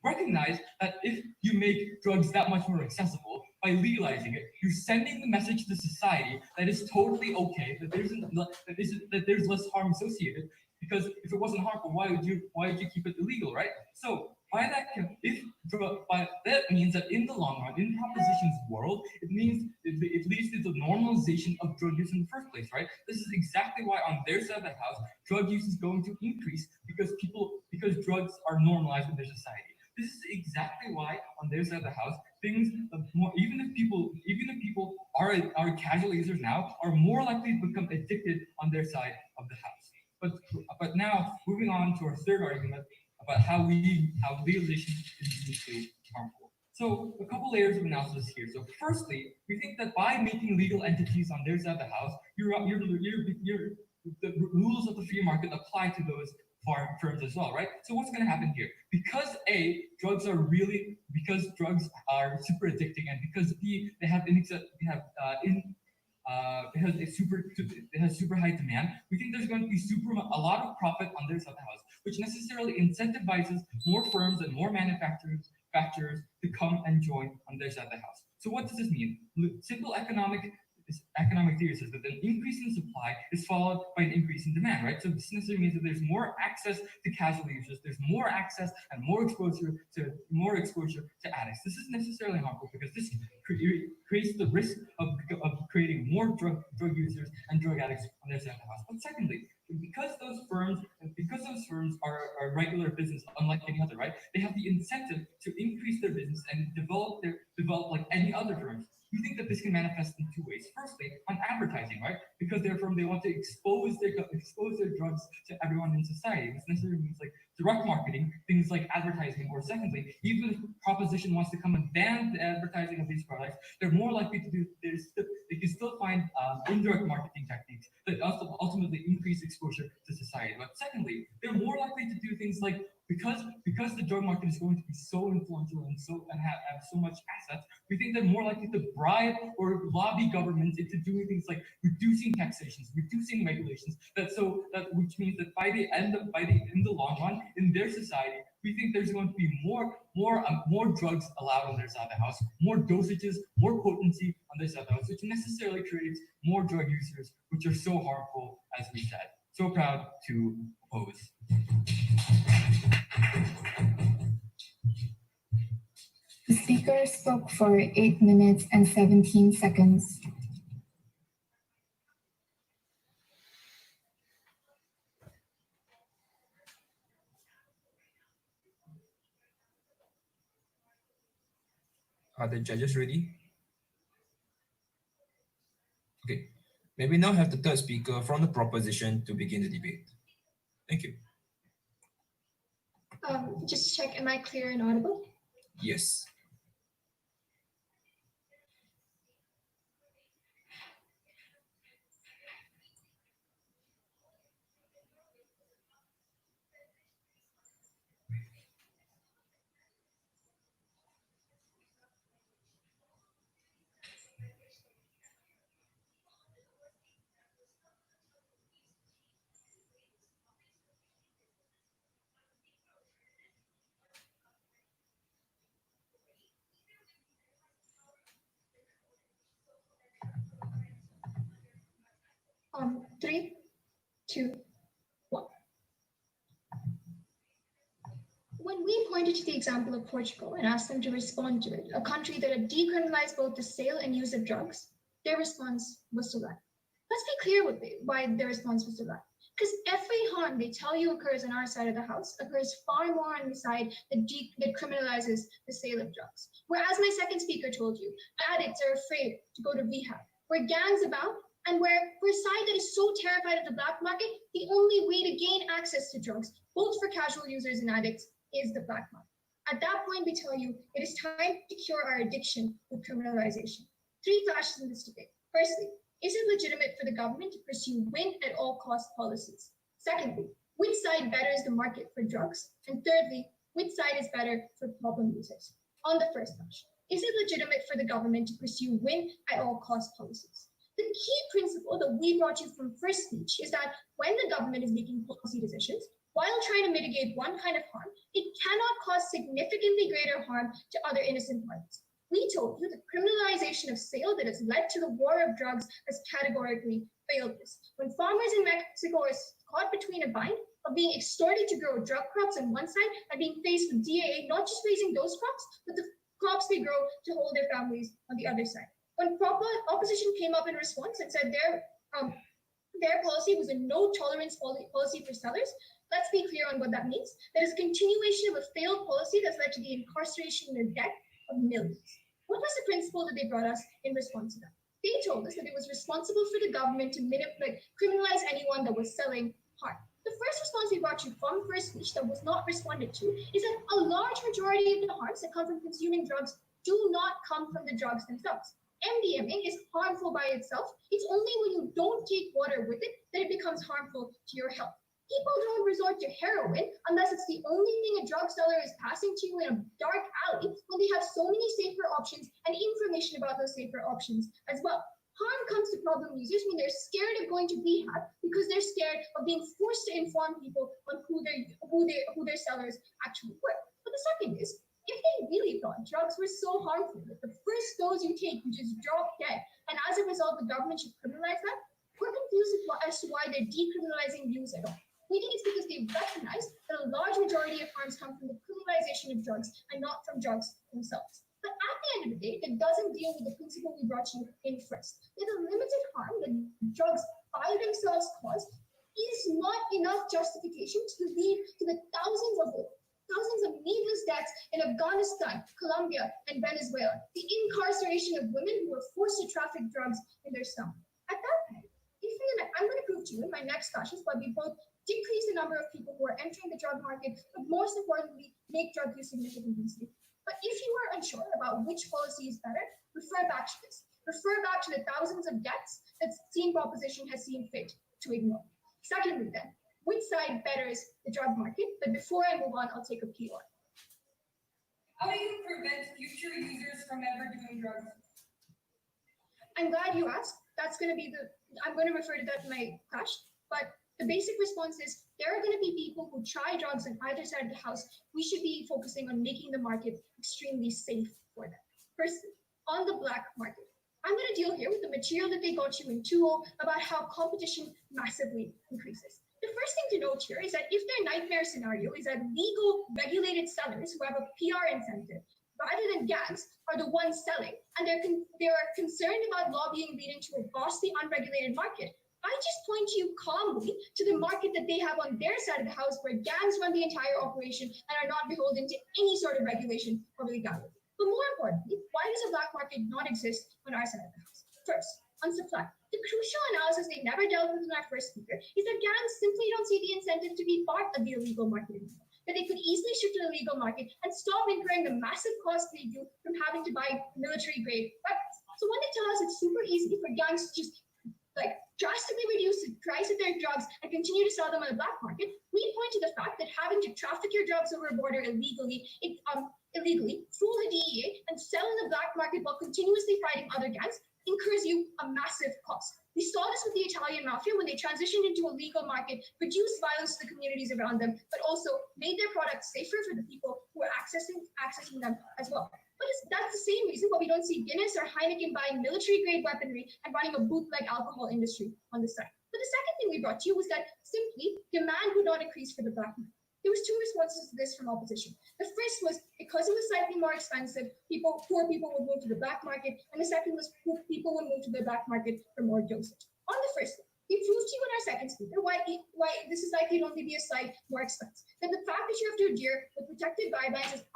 [SPEAKER 6] Recognize that if you make drugs that much more accessible by legalizing it, you're sending the message to society that it's totally okay, that there's less harm associated. Because if it wasn't harmful, why would you keep it illegal, right? So that means that in the long run, in proposition's world, it leads to the normalization of drug use in the first place, right? This is exactly why on their side of the house, drug use is going to increase because drugs are normalized in their society. This is exactly why on their side of the house, even if people are casual users now, are more likely to become addicted on their side of the house. But now moving on to our third argument about how legalization is uniquely harmful. So a couple layers of analysis here. So firstly, we think that by making legal entities on their side of the house, the rules of the free market apply to those firms as well, right? So what's going to happen here? Because drugs are super addicting, and because they has super high demand, we think there's going to be a lot of profit on their side of the house, which necessarily incentivizes more firms and more manufacturers to come and join on their side of the house. So what does this mean? Simple economic theory says that an increase in supply is followed by an increase in demand, right? So this necessarily means that there's more access to casual users, there's more access and more exposure to addicts. This is necessarily harmful because this creates the risk of creating more drug users and drug addicts on their side of the house. But secondly, because those firms are a regular business, unlike any other, right? They have the incentive to increase their business and develop like any other firms. We think that this can manifest in two ways. Firstly, on advertising, right? Because they're firm, they want to expose their drugs to everyone in society. This necessarily means like direct marketing, things like advertising. Or secondly, even if proposition wants to come and ban the advertising of these products, they're more likely to do this. They can still find indirect marketing techniques that also ultimately increase exposure to society. But secondly, they're more likely to do things like because the drug market is going to be so influential and have so much assets, we think they're more likely to bribe or lobby governments into doing things like reducing taxations, reducing regulations. Which means that in the long run, in their society, we think there's going to be more drugs allowed on their side of the house, more dosages, more potency on their side of the house, which necessarily creates more drug users, which are so harmful, as we said. So proud to oppose.
[SPEAKER 3] The speaker spoke for 8 minutes and 17 seconds.
[SPEAKER 4] Are the judges ready? Okay. May we now have the third speaker from the proposition to begin the debate? Thank you.
[SPEAKER 7] Just check, am I clear and audible?
[SPEAKER 4] Yes.
[SPEAKER 7] Three, two, one. When we pointed to the example of Portugal and asked them to respond to it, a country that had decriminalized both the sale and use of drugs, their response was to lie. Let's be clear why their response was to lie. Because every harm they tell you occurs on our side of the house occurs far more on the side that criminalizes the sale of drugs. Whereas my second speaker told you, addicts are afraid to go to rehab, where gangs abound, and where for a side that is so terrified of the black market, the only way to gain access to drugs, both for casual users and addicts, is the black market. At that point, we tell you it is time to cure our addiction with criminalization. Three clashes in this debate. Firstly, is it legitimate for the government to pursue win at all cost policies? Secondly, which side betters the market for drugs? And thirdly, which side is better for problem users? On the first clash, is it legitimate for the government to pursue win at all cost policies? The key principle that we brought you from first speech is that when the government is making policy decisions, while trying to mitigate one kind of harm, it cannot cause significantly greater harm to other innocent parties. We told you the criminalization of sale that has led to the war of drugs has categorically failed this. When farmers in Mexico are caught between a bind of being extorted to grow drug crops on one side and being faced with DAA not just raising those crops, but the crops they grow to hold their families on the other side. When proper opposition came up in response and said their policy was a no tolerance policy for sellers, let's be clear on what that means. That is continuation of a failed policy that's led to the incarceration and the death of millions. What was the principle that they brought us in response to that? They told us that it was responsible for the government to criminalize anyone that was selling harm. The first response we brought you from first speech that was not responded to is that a large majority of the harms that come from consuming drugs do not come from the drugs themselves. MDMA is harmful by itself. It's only when you don't take water with it that it becomes harmful to your health. People don't resort to heroin unless it's the only thing a drug seller is passing to you in a dark alley when they have so many safer options and information about those safer options as well. Harm comes to problem users when they're scared of going to rehab because they're scared of being forced to inform people on who their sellers actually were. But the second is, if they really thought drugs were so harmful that the first dose you take you just drop dead, and as a result the government should criminalize that, we're confused as to why they're decriminalizing use at all. We think it's because they recognize that a large majority of harms come from the criminalization of drugs and not from drugs themselves. But at the end of the day, that doesn't deal with the principle we brought you in first. That the limited harm that drugs by themselves cause is not enough justification to lead to the thousands of needless deaths in Afghanistan, Colombia, and Venezuela. The incarceration of women who are forced to traffic drugs in their stomach. At that point, I'm going to prove to you in my next classes why we both decrease the number of people who are entering the drug market, but most importantly, make drug use significantly safer. But if you are unsure about which policy is better, refer back to this. Refer back to the thousands of deaths that Team Proposition has seen fit to ignore. Secondly, then, which side betters the drug market? But before I move on, I'll take a PR.
[SPEAKER 2] How do you prevent future users from ever doing drugs?
[SPEAKER 7] I'm glad you asked. I'm going to refer to that in my clash, but the basic response is there are going to be people who try drugs on either side of the house. We should be focusing on making the market extremely safe for them. Firstly, on the black market, I'm going to deal here with the material that they got you in 2.0 about how competition massively increases. The first thing to note here is that if their nightmare scenario is that legal regulated sellers who have a PR incentive rather than gangs are the ones selling, and they are concerned about lobbying leading to a vastly unregulated market, I just point you calmly to the market that they have on their side of the house where gangs run the entire operation and are not beholden to any sort of regulation or legality. But more importantly, why does a black market not exist on our side of the house? First, on supply. The crucial analysis they never dealt with in our first speaker is that gangs simply don't see the incentive to be part of the illegal market anymore. That they could easily shift to the legal market and stop incurring the massive cost they do from having to buy military grade weapons. So when they tell us it's super easy for gangs to just drastically reduce the price of their drugs and continue to sell them on the black market, we point to the fact that having to traffic your drugs over a border illegally, fool the DEA, and sell in the black market while continuously fighting other gangs incurs you a massive cost. We saw this with the Italian mafia when they transitioned into a legal market, reduced violence to the communities around them, but also made their products safer for the people who are accessing them as well. But that's the same reason why we don't see Guinness or Heineken buying military-grade weaponry and running a bootleg alcohol industry on the side. But the second thing we brought to you was that simply demand would not increase for the black market. There was two responses to this from opposition. The first was because it was slightly more expensive, poor people would move to the black market, and the second was people would move to the black market for more dosage. On the first one, we proved to you in our second speaker why this is likely to only be a slight more expense. That the fact that you have to adhere with protected guidelines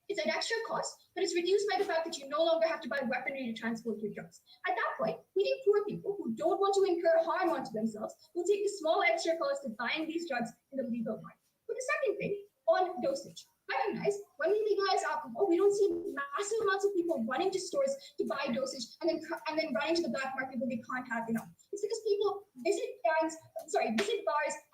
[SPEAKER 7] it's an extra cost, but it's reduced by the fact that you no longer have to buy weaponry to transport your drugs. At that point, we think poor people who don't want to incur harm onto themselves will take the small extra cost of buying these drugs in the legal market. But the second thing, on dosage. Recognize when we legalize alcohol, we don't see massive amounts of people running to stores to buy dosage and then running to the black market when they can't have enough. It's because people visit bars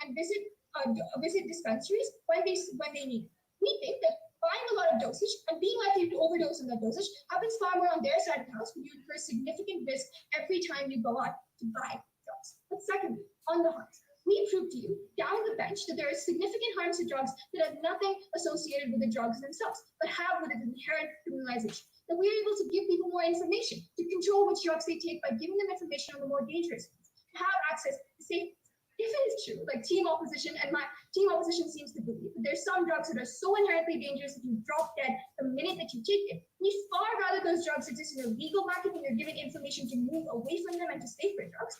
[SPEAKER 7] and visit dispensaries when they need. We think that buying a lot of dosage and being likely to overdose on that dosage happens far more on their side of the house when you incur significant risk every time you go out to buy drugs. But secondly, on the harms, we proved to you down the bench that there are significant harms to drugs that have nothing associated with the drugs themselves, but have with its inherent criminalization. That we are able to give people more information, to control which drugs they take by giving them information on the more dangerous ones, to have access to safe. If it is true, like team opposition seems to believe, that there's some drugs that are so inherently dangerous that you drop dead the minute that you take it, we far rather those drugs exist in a legal market when you're given information to move away from them and to safer drugs,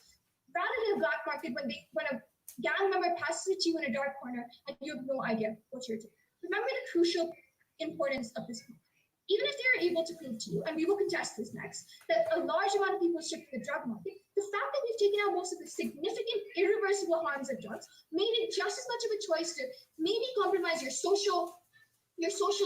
[SPEAKER 7] rather than a black market when a gang member passes it to you in a dark corner and you have no idea what you're doing. Remember the crucial importance of this point. Even if they're able to prove to you, and we will contest this next, that a large amount of people shift to the drug market, the fact that we've taken out most of the significant irreversible harms of drugs made it just as much of a choice to maybe compromise your social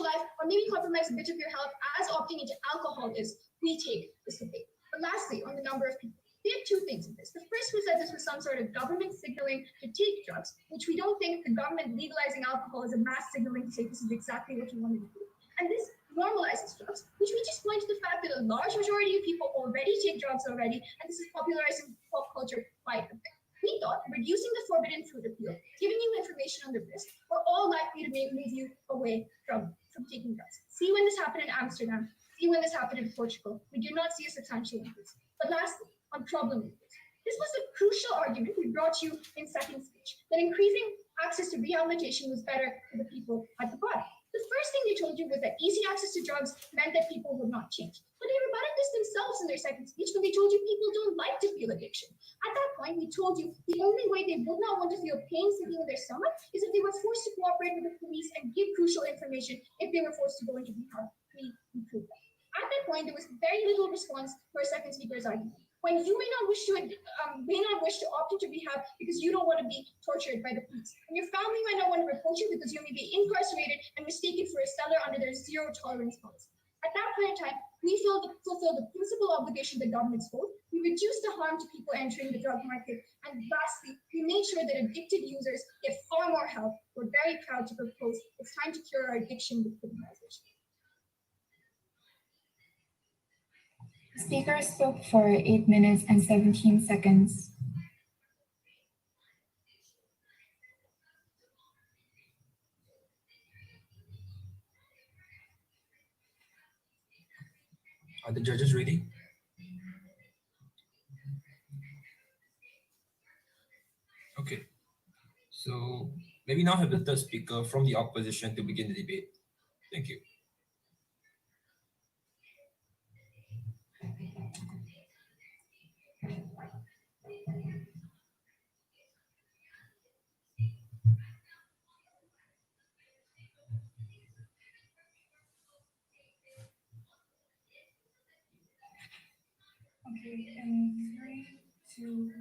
[SPEAKER 7] life or maybe compromise a bit of your health as opting into alcohol is. We take this debate. But lastly, on the number of people, we had two things in this. The first was that this was some sort of government signaling to take drugs, which we don't think the government legalizing alcohol is a mass signaling to say this is exactly what you wanted to do. And this normalizes drugs, which we just point to the fact that a large majority of people already take drugs already, and this is popularizing pop culture quite a bit. We thought reducing the forbidden fruit appeal, giving you information on the risk, were all likely to move you away from taking drugs. See when this happened in Amsterdam, see when this happened in Portugal. We do not see a substantial increase. But lastly, on problem areas. This was a crucial argument we brought you in second speech, that increasing access to rehabilitation was better for the people at the bottom. The first thing they told you was that easy access to drugs meant that people would not change. But they rebutted this themselves in their second speech when they told you people don't like to feel addiction. At that point, we told you the only way they would not want to feel pain sitting in their stomach is if they were forced to cooperate with the police and give crucial information if they were forced to go into rehab. We proved that. At that point, there was very little response to our second speaker's argument. When you may not wish to opt into rehab because you don't want to be tortured by the police, and your family might not want to report you because you may be incarcerated and mistaken for a seller under their zero tolerance policy. At that point in time, we fulfill the principal obligation the governments hold. We reduce the harm to people entering the drug market, and lastly, we made sure that addicted users get far more help. We're very proud to propose it's time to cure our addiction with criminalization.
[SPEAKER 3] The speaker spoke for 8 minutes and 17 seconds.
[SPEAKER 4] Are the judges ready? Okay. So maybe now have the third speaker from the opposition to begin the debate. Thank you.
[SPEAKER 8] In 3, 2,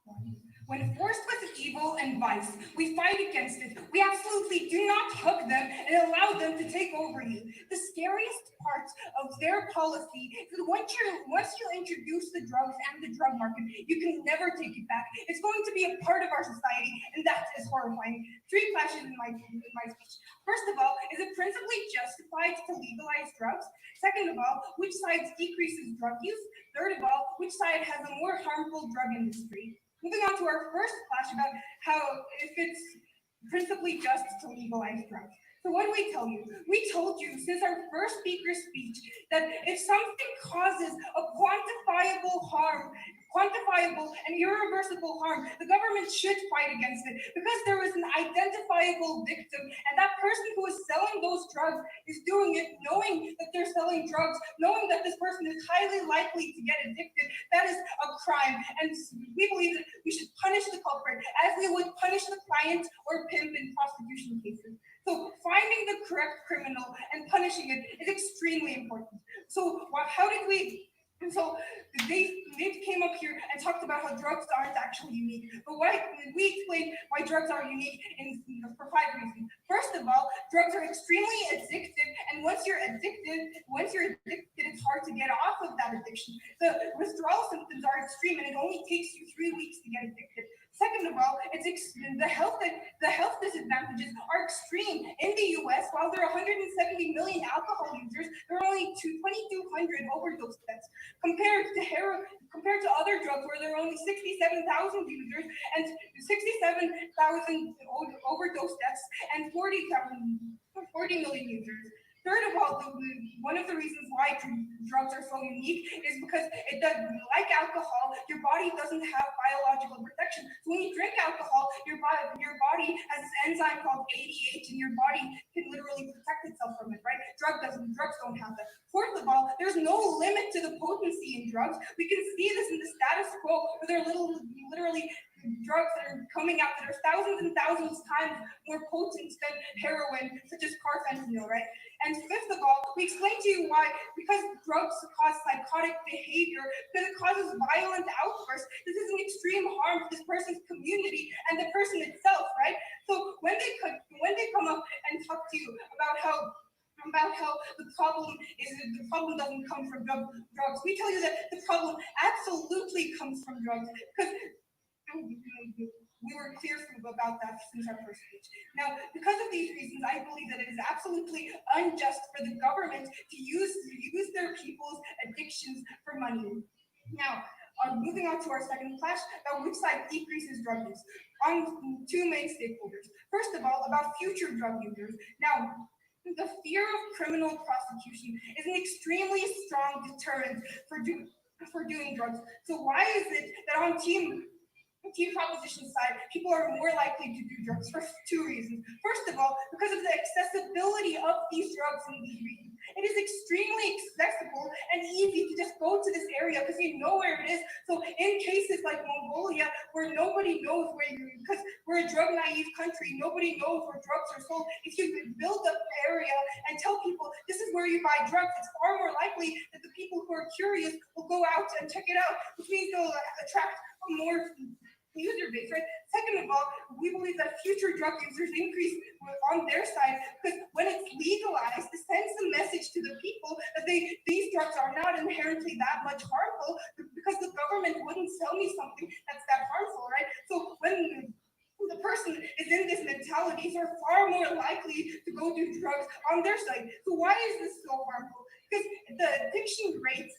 [SPEAKER 8] 1. When forced with evil and vice, we fight against it. We absolutely do not hug them and allow them to take over you. The scariest part of their policy is that once you introduce the drugs and the drug market, you can never take it back. It's going to be a part of our society, and that is horrifying. 3 clashes in my speech. First of all, is it principally justified to legalize drugs? Second of all, which side decreases drug use? Third of all, which side has a more harmful drug industry? Moving on to our first clash about how if it's principally just to legalize drugs. So what do we tell you? We told you since our first speaker's speech that if something causes a quantifiable and irreversible harm, the government should fight against it because there is an identifiable victim, and that person who is selling those drugs is doing it knowing that they're selling drugs, knowing that this person is highly likely to get addicted. That is a crime, and we believe that we should punish the culprit as we would punish the client or pimp in prostitution cases. So finding the correct criminal and punishing it is extremely important. So how did we? And so they came up here and talked about how drugs aren't actually unique. But we explained why drugs are unique for 5 reasons. First of all, drugs are extremely addictive, and once you're addicted, it's hard to get off of that addiction. The withdrawal symptoms are extreme, and it only takes you 3 weeks to get addicted. Second of all, the health disadvantages are extreme. In the U.S., while there are 170 million alcohol users, there are only 2,200 overdose deaths compared to other drugs where there are only 67,000 users and 67,000 overdose deaths and 40 million users. Third of all, one of the reasons why drugs are so unique is because it does, like alcohol, your body doesn't have biological protection. So when you drink alcohol, your body has this enzyme called ADH, and your body can literally protect itself from it, right? Drugs don't have that. Fourth of all, there's no limit to the potency in drugs. We can see this in the status quo, where there are literally drugs that are coming out that are thousands and thousands times more potent than heroin, such as carfentanil, right? And fifth of all, we explained to you why, because drugs cause psychotic behavior, because it causes violent outbursts, this is an extreme harm to this person's community and the person itself, right? So when they come up and talk to you about how the problem doesn't come from drugs, we tell you that the problem absolutely comes from drugs, because we were clear about that since our first speech. Now, because of these reasons, I believe that it is absolutely unjust for the government to use their people's addictions for money. Now, moving on to our second clash, about which side decreases drug use, on 2 main stakeholders. First of all, about future drug users. Now, the fear of criminal prosecution is an extremely strong deterrent for doing drugs. So why is it that on team proposition side, people are more likely to do drugs for 2 reasons. First of all, because of the accessibility of these drugs in these regions. It is extremely accessible and easy to just go to this area because you know where it is. So in cases like Mongolia, where nobody knows because we're a drug naive country, nobody knows where drugs are sold. If you build up the area and tell people this is where you buy drugs, it's far more likely that the people who are curious will go out and check it out, which means they'll attract more user base, right? Second of all, we believe that future drug users increase on their side because when it's legalized, it sends a message to the people that these drugs are not inherently that much harmful because the government wouldn't sell me something that's that harmful, right? So when the person is in this mentality, they're far more likely to go do drugs on their side. So why is this so harmful? Because the addiction rates,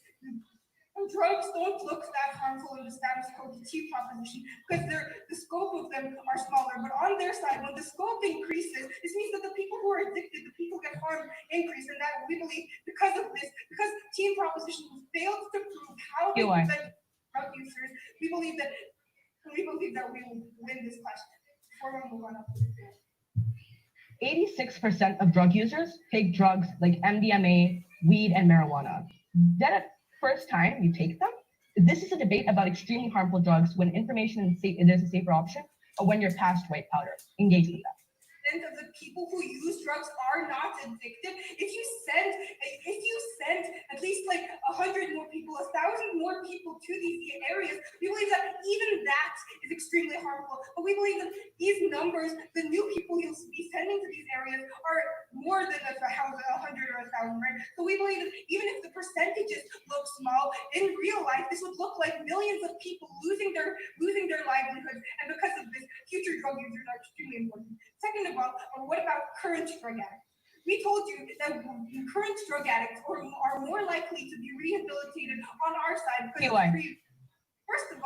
[SPEAKER 8] drugs don't look that harmful in the status quo T proposition because the scope of them are smaller. But on their side, when the scope increases, this means that the people who are addicted, the people get harmed, increase. And that we believe because of this, because team proposition failed to prove how they prevent drug users, we believe that we will win this clash. Before we move on up.
[SPEAKER 5] 86% of drug users take drugs like MDMA, weed, and marijuana. Then at first time you take them, this is a debate about extremely harmful drugs when information there's a safer option, or when you're past white powder. Engage with that.
[SPEAKER 8] Of the people who use drugs are not addicted. If you send at least like 100 more people 1,000 more people to these areas, we believe that even that is extremely harmful. But we believe that these numbers, the new people you'll be sending to these areas, are more than 100 or 1,000, right? So we believe that even if the percentages look small, in real life, this would look like millions of people losing their livelihoods. And because of this, future drug users are extremely important. Second of all, what about current drug addicts? We told you that current drug addicts are more likely to be rehabilitated on our side because first of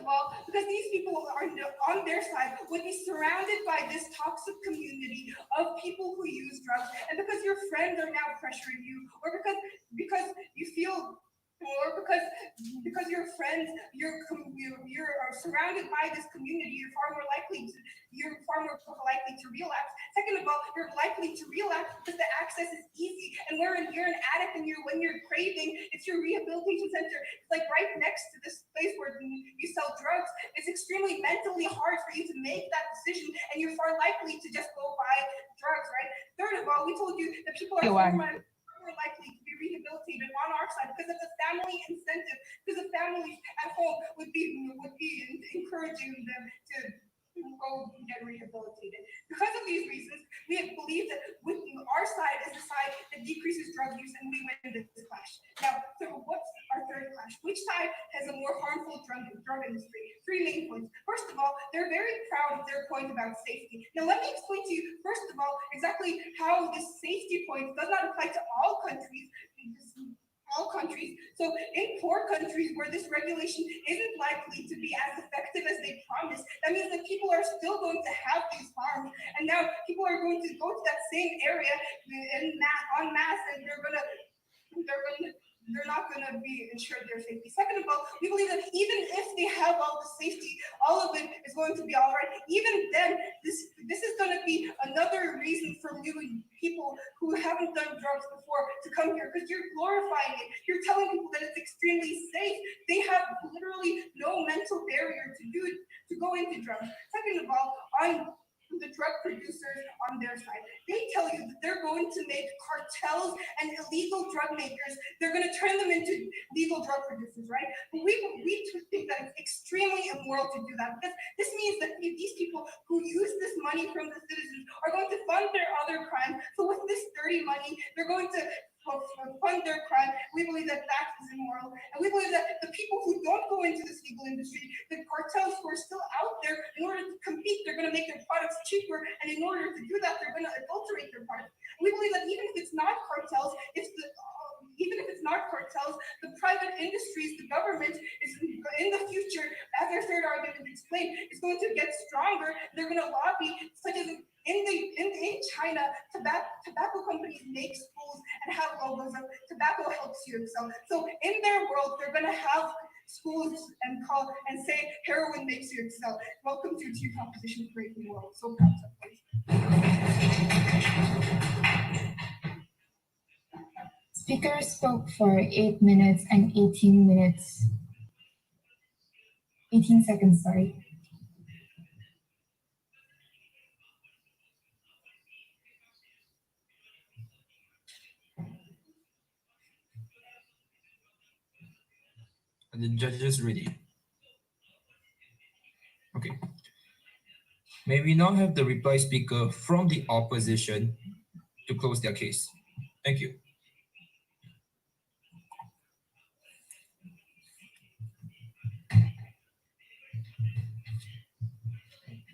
[SPEAKER 8] all, because these people are on their side would be surrounded by this toxic community of people who use drugs, and because your friends are now pressuring you, or because you feel, or because your friends, you're surrounded by this community, you're far more likely to relapse. Second of all, you're likely to relapse because the access is easy, and you're an addict, and when you're craving, it's your rehabilitation center. It's like right next to this place where you sell drugs. It's extremely mentally hard for you to make that decision, and you're far likely to just go buy drugs, right? Third of all, we told you that people are more likely to be rehabilitated on our side because of the family incentive, because the families at home would be encouraging them to go get rehabilitated. Because of these reasons, we have believed that with our side is the side that decreases drug use, and we win this clash. Now, so what's our third clash? Which side has a more harmful drug industry? Three main points. First of all, they're very proud of their point about safety. Now, let me explain to you, first of all, exactly how this safety point does not apply to all countries. So in poor countries where this regulation isn't likely to be as effective as they promised, that means that people are still going to have these harms. And now people are going to go to that same area en masse, and they're not going to be ensured their safety. Second of all, we believe that even if they have all the safety, all of it is going to be all right. Even then, this is going to be another reason for new people who haven't done drugs before to come here, because you're glorifying it. You're telling people that it's extremely safe. They have literally no mental barrier to go into drugs. Second of all, on the drug producers on their side, they tell you that they're going to make cartels and illegal drug makers. They're going to turn them into legal drug producers, right? But we think that it's extremely immoral to do that, because this means that these people who use this money from the citizens are going to fund their other crimes. So with this dirty money, they're going to fund their crime. We believe that that is immoral, and we believe that the people who don't go into this legal industry, the cartels who are still out there, in order to compete, they're going to make their products cheaper, and in order to do that, they're going to adulterate their products. And we believe that even if it's not cartels, the private industries, the government is in the future, as our third argument explained, is going to get stronger. They're going to lobby, such as in China, tobacco companies make schools and have logos of tobacco helps you excel. So in their world, they're going to have schools and say heroin makes you excel. Welcome to Two Proposition Creating the World. So proud of
[SPEAKER 3] Speaker spoke for 8 minutes and 18 seconds, sorry.
[SPEAKER 4] Are the judges ready? Okay. May we now have the reply speaker from the opposition to close their case? Thank you.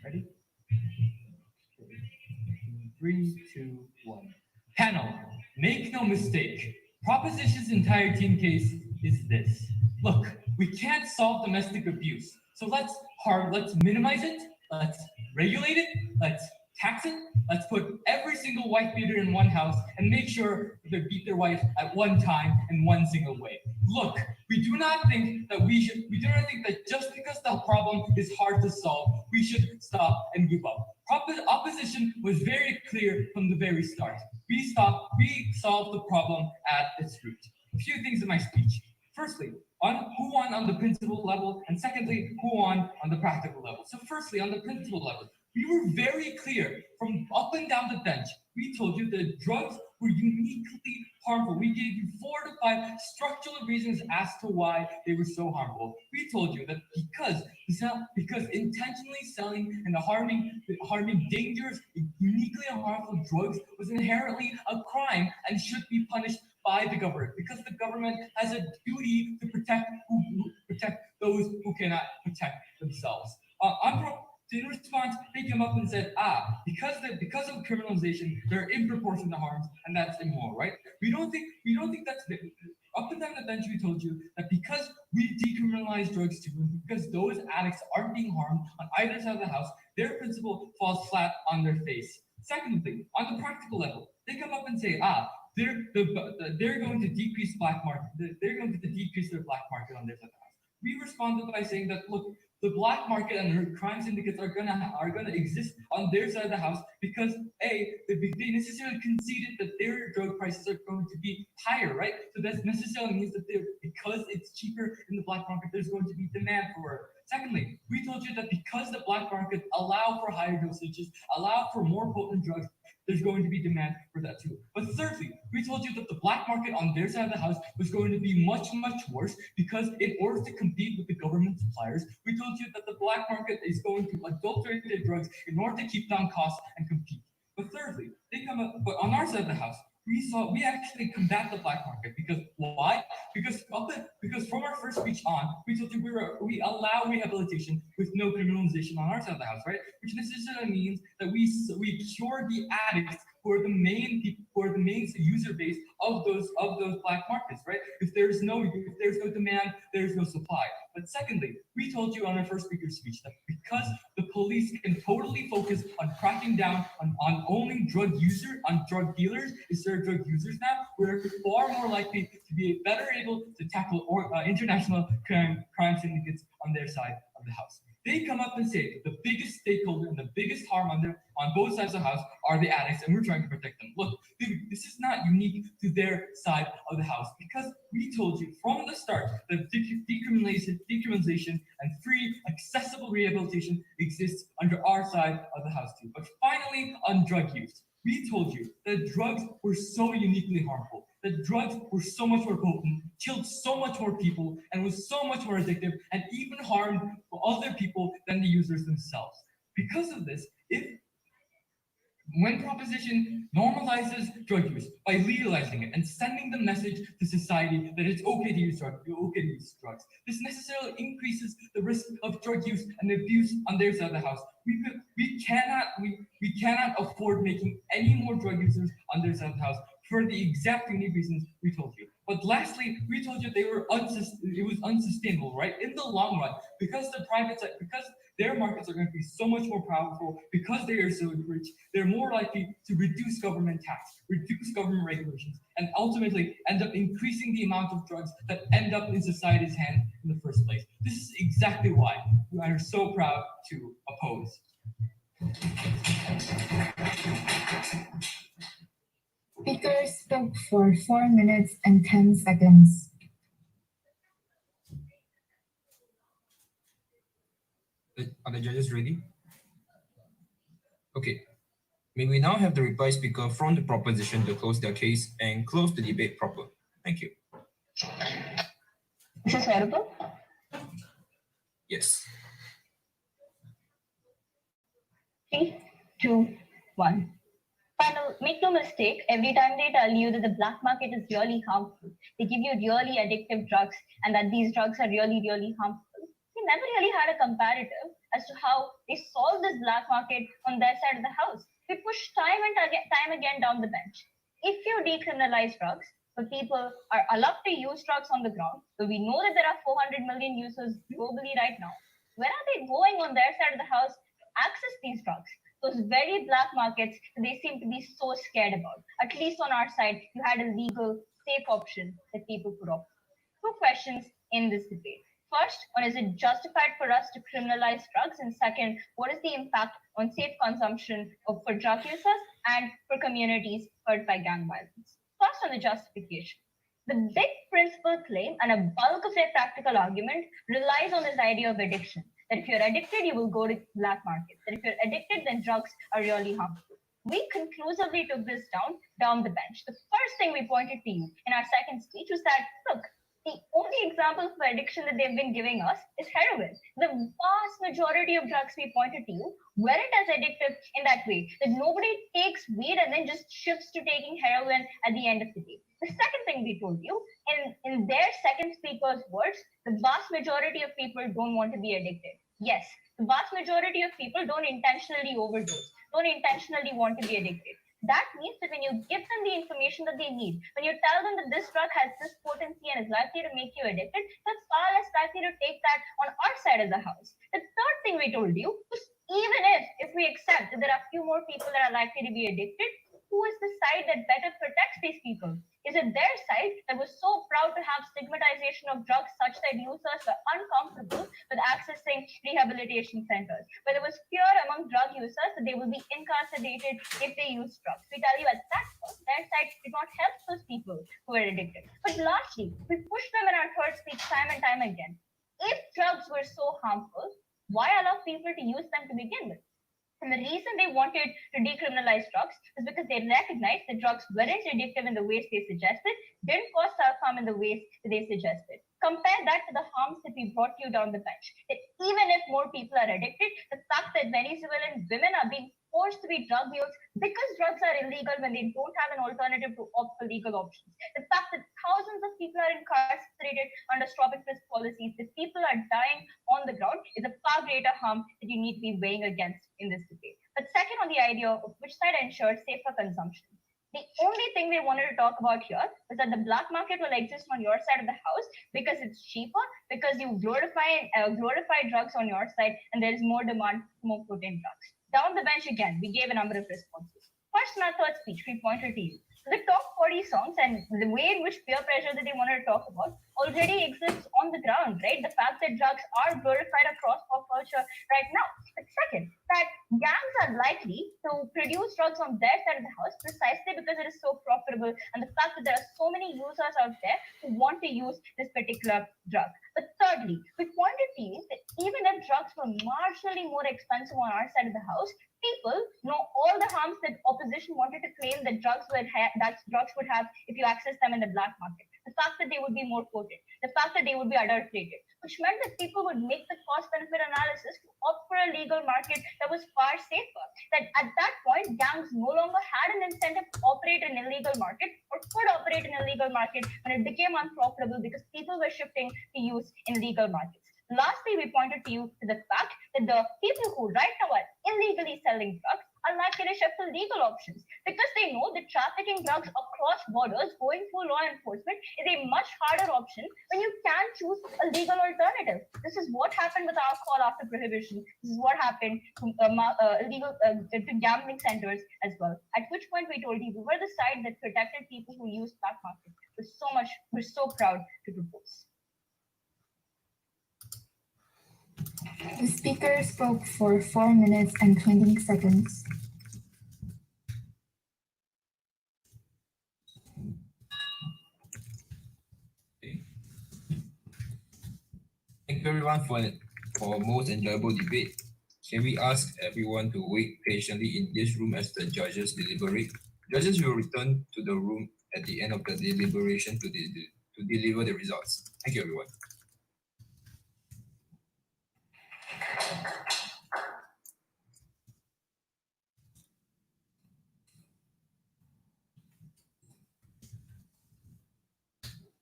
[SPEAKER 6] Ready? 3, 2, 1. Panel, make no mistake. Proposition's entire team case is this. Look, we can't solve domestic abuse, so let's minimize it, let's regulate it, let's tax it, let's put every single wife beater in one house and make sure they beat their wife at one time in one single way. Look, we do not think that just because the problem is hard to solve, we should stop and give up. Opposition was very clear from the very start. We solved the problem at its root. A few things in my speech. Firstly, who won on the principle level, and secondly, who won on the practical level. So firstly, on the principle level, we were very clear from up and down the bench. We told you that drugs were uniquely harmful. We gave you 4 to 5 structural reasons as to why they were so harmful. We told you that because intentionally selling and harming dangerous, uniquely harmful drugs was inherently a crime and should be punished by the government, because the government has a duty to protect those who cannot protect themselves. In response, they come up and said, because of criminalization, they're in proportion to harms, and that's immoral, right? We don't think that's up and down the bench. We told you that because we decriminalize drugs too, and because those addicts aren't being harmed on either side of the house, their principle falls flat on their face. Secondly, on the practical level, they come up and say, they're going to decrease black market. They're going to decrease their black market on their side of the house. We responded by saying that, look, the black market and the crime syndicates are gonna exist on their side of the house because they necessarily conceded that their drug prices are going to be higher, right? So that necessarily means that because it's cheaper in the black market, there's going to be demand for it. Secondly, we told you that because the black market allow for higher dosages, allow for more potent drugs, there's going to be demand for that too. But thirdly, we told you that the black market on their side of the house was going to be much, much worse because in order to compete with the government suppliers, we told you that the black market is going to adulterate their drugs in order to keep down costs and compete. But thirdly, but on our side of the house, we actually combat the black market because why? Because from our first speech on, we told you we allow rehabilitation with no criminalization on our side of the house, right? Which necessarily means that we cure the addicts who are the main user base of those black markets, right? If there's no demand, there's no supply. But secondly, we told you on our first speaker speech that because the police can totally focus on cracking down on only drug dealers instead of drug users now, we're far more likely to be better able to tackle international crime syndicates on their side of the house. They come up and say the biggest stakeholder and the biggest harm on both sides of the house are the addicts, and we're trying to protect them. Look, this is not unique to their side of the house because we told you from the start that decriminalization and free, accessible rehabilitation exists under our side of the house too. But finally, on drug use, we told you that drugs were so uniquely harmful, that drugs were so much more potent, killed so much more people, and was so much more addictive, and even harmed other people than the users themselves. Because of this, when proposition normalizes drug use by legalizing it and sending the message to society that it's okay to use drugs, this necessarily increases the risk of drug use and abuse on their side of the house. We cannot afford making any more drug users on their side of the house for the exact unique reasons we told you. But lastly, we told you it was unsustainable, right? In the long run, because their markets are going to be so much more powerful, because they are so rich, they're more likely to reduce government tax, reduce government regulations, and ultimately end up increasing the amount of drugs that end up in society's hands in the first place. This is exactly why we are so proud to oppose.
[SPEAKER 3] Speaker spoke for 4 minutes and 10 seconds.
[SPEAKER 4] Are the judges ready? Okay. May we now have the reply speaker from the proposition to close their case and close the debate proper. Thank you.
[SPEAKER 1] Is this audible?
[SPEAKER 4] Yes.
[SPEAKER 1] 3, 2, 1. Panel, make no mistake, every time they tell you that the black market is really harmful, they give you really addictive drugs and that these drugs are really, really harmful. They never really had a comparative as to how they solve this black market on their side of the house. We push time and time again down the bench. If you decriminalize drugs, so people are allowed to use drugs on the ground, so we know that there are 400 million users globally right now. Where are they going on their side of the house to access these drugs? Those very black markets they seem to be so scared about. At least on our side, you had a legal, safe option that people could opt. 2 questions in this debate. First, is it justified for us to criminalize drugs? And second, what is the impact on safe consumption for drug users and for communities hurt by gang violence? First, on the justification. The big principal claim and a bulk of their practical argument relies on this idea of addiction. That if you're addicted, you will go to black market. That if you're addicted, then drugs are really harmful. we conclusively took this down the bench. The first thing we pointed to you in our second speech was that, look, the only example for addiction that they've been giving us is heroin. The vast majority of drugs we pointed to you weren't as addictive in that way, that nobody takes weed and then just shifts to taking heroin at the end of the day. The second thing we told you, in their second speaker's words, the vast majority of people don't want to be addicted. Yes, the vast majority of people don't intentionally overdose, don't intentionally want to be addicted. That means that when you give them the information that they need, when you tell them that this drug has this potency and is likely to make you addicted, that's far less likely to take that on our side of the house. The third thing we told you was, even if we accept that there are few more people that are likely to be addicted, who is the side that better protects these people? Is it their side that was so proud to have stigmatization of drugs such that users were uncomfortable with accessing rehabilitation centers, where there was fear among drug users that they will be incarcerated if they use drugs? We tell you at that point, their side did not help those people who were addicted. But lastly, we pushed them in our third speech time and time again. If drugs were so harmful, why allow people to use them to begin with? And the reason they wanted to decriminalize drugs is because they recognized that drugs weren't addictive in the ways they suggested, didn't cause self-harm in the ways that they suggested. Compare that to the harms that we brought you down the bench. That even if more people are addicted, the fact that Venezuelan women are being forced to be drug mules because drugs are illegal when they don't have an alternative to opt for legal options. The fact that thousands of people are incarcerated under stop and frisk policies, that people are dying on the ground, is a far greater harm that you need to be weighing against in this debate. But second, on the idea of which side ensures safer consumption. The only thing they wanted to talk about here was that the black market will exist on your side of the house because it's cheaper, because you glorify drugs on your side, and there is more demand for more potent drugs. Down the bench again, we gave a number of responses. First, in our third speech, we pointed to you. The top 40 songs and the way in which peer pressure that they wanted to talk about already exists on the ground, right? The fact that drugs are glorified across pop culture right now. But second, that gangs are likely to produce drugs on their side of the house precisely because it is so profitable, and the fact that there are so many users out there who want to use this particular drug. But thirdly, we pointed to you that even if drugs were marginally more expensive on our side of the house, people know all the harms that opposition wanted to claim that drugs would have if you access them in the black market. The fact that they would be more potent, the fact that they would be adulterated, which meant that people would make the cost-benefit analysis to opt for a legal market that was far safer. That at that point, gangs no longer had an incentive to operate in an illegal market or could operate in a legal market when it became unprofitable because people were shifting to use in legal markets. Lastly, we pointed to you to the fact that the people who right now are illegally selling drugs are likely to shift to legal options because they know that trafficking drugs across borders, going through law enforcement, is a much harder option when you can choose a legal alternative. This is what happened with alcohol after prohibition. This is what happened to to gambling centers as well. At which point we told you we were the side that protected people who use black market. We're so proud to propose.
[SPEAKER 3] The speaker spoke for 4 minutes and 20 seconds.
[SPEAKER 4] Okay. Thank you everyone for a most enjoyable debate. Can we ask everyone to wait patiently in this room as the judges deliberate? Judges will return to the room at the end of the deliberation to deliver the results. Thank you everyone.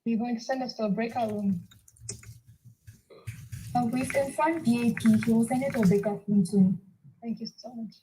[SPEAKER 5] You're going to send us to a breakout room.
[SPEAKER 3] We've informed BAP he will send it to a breakout room soon.
[SPEAKER 5] Thank you so much.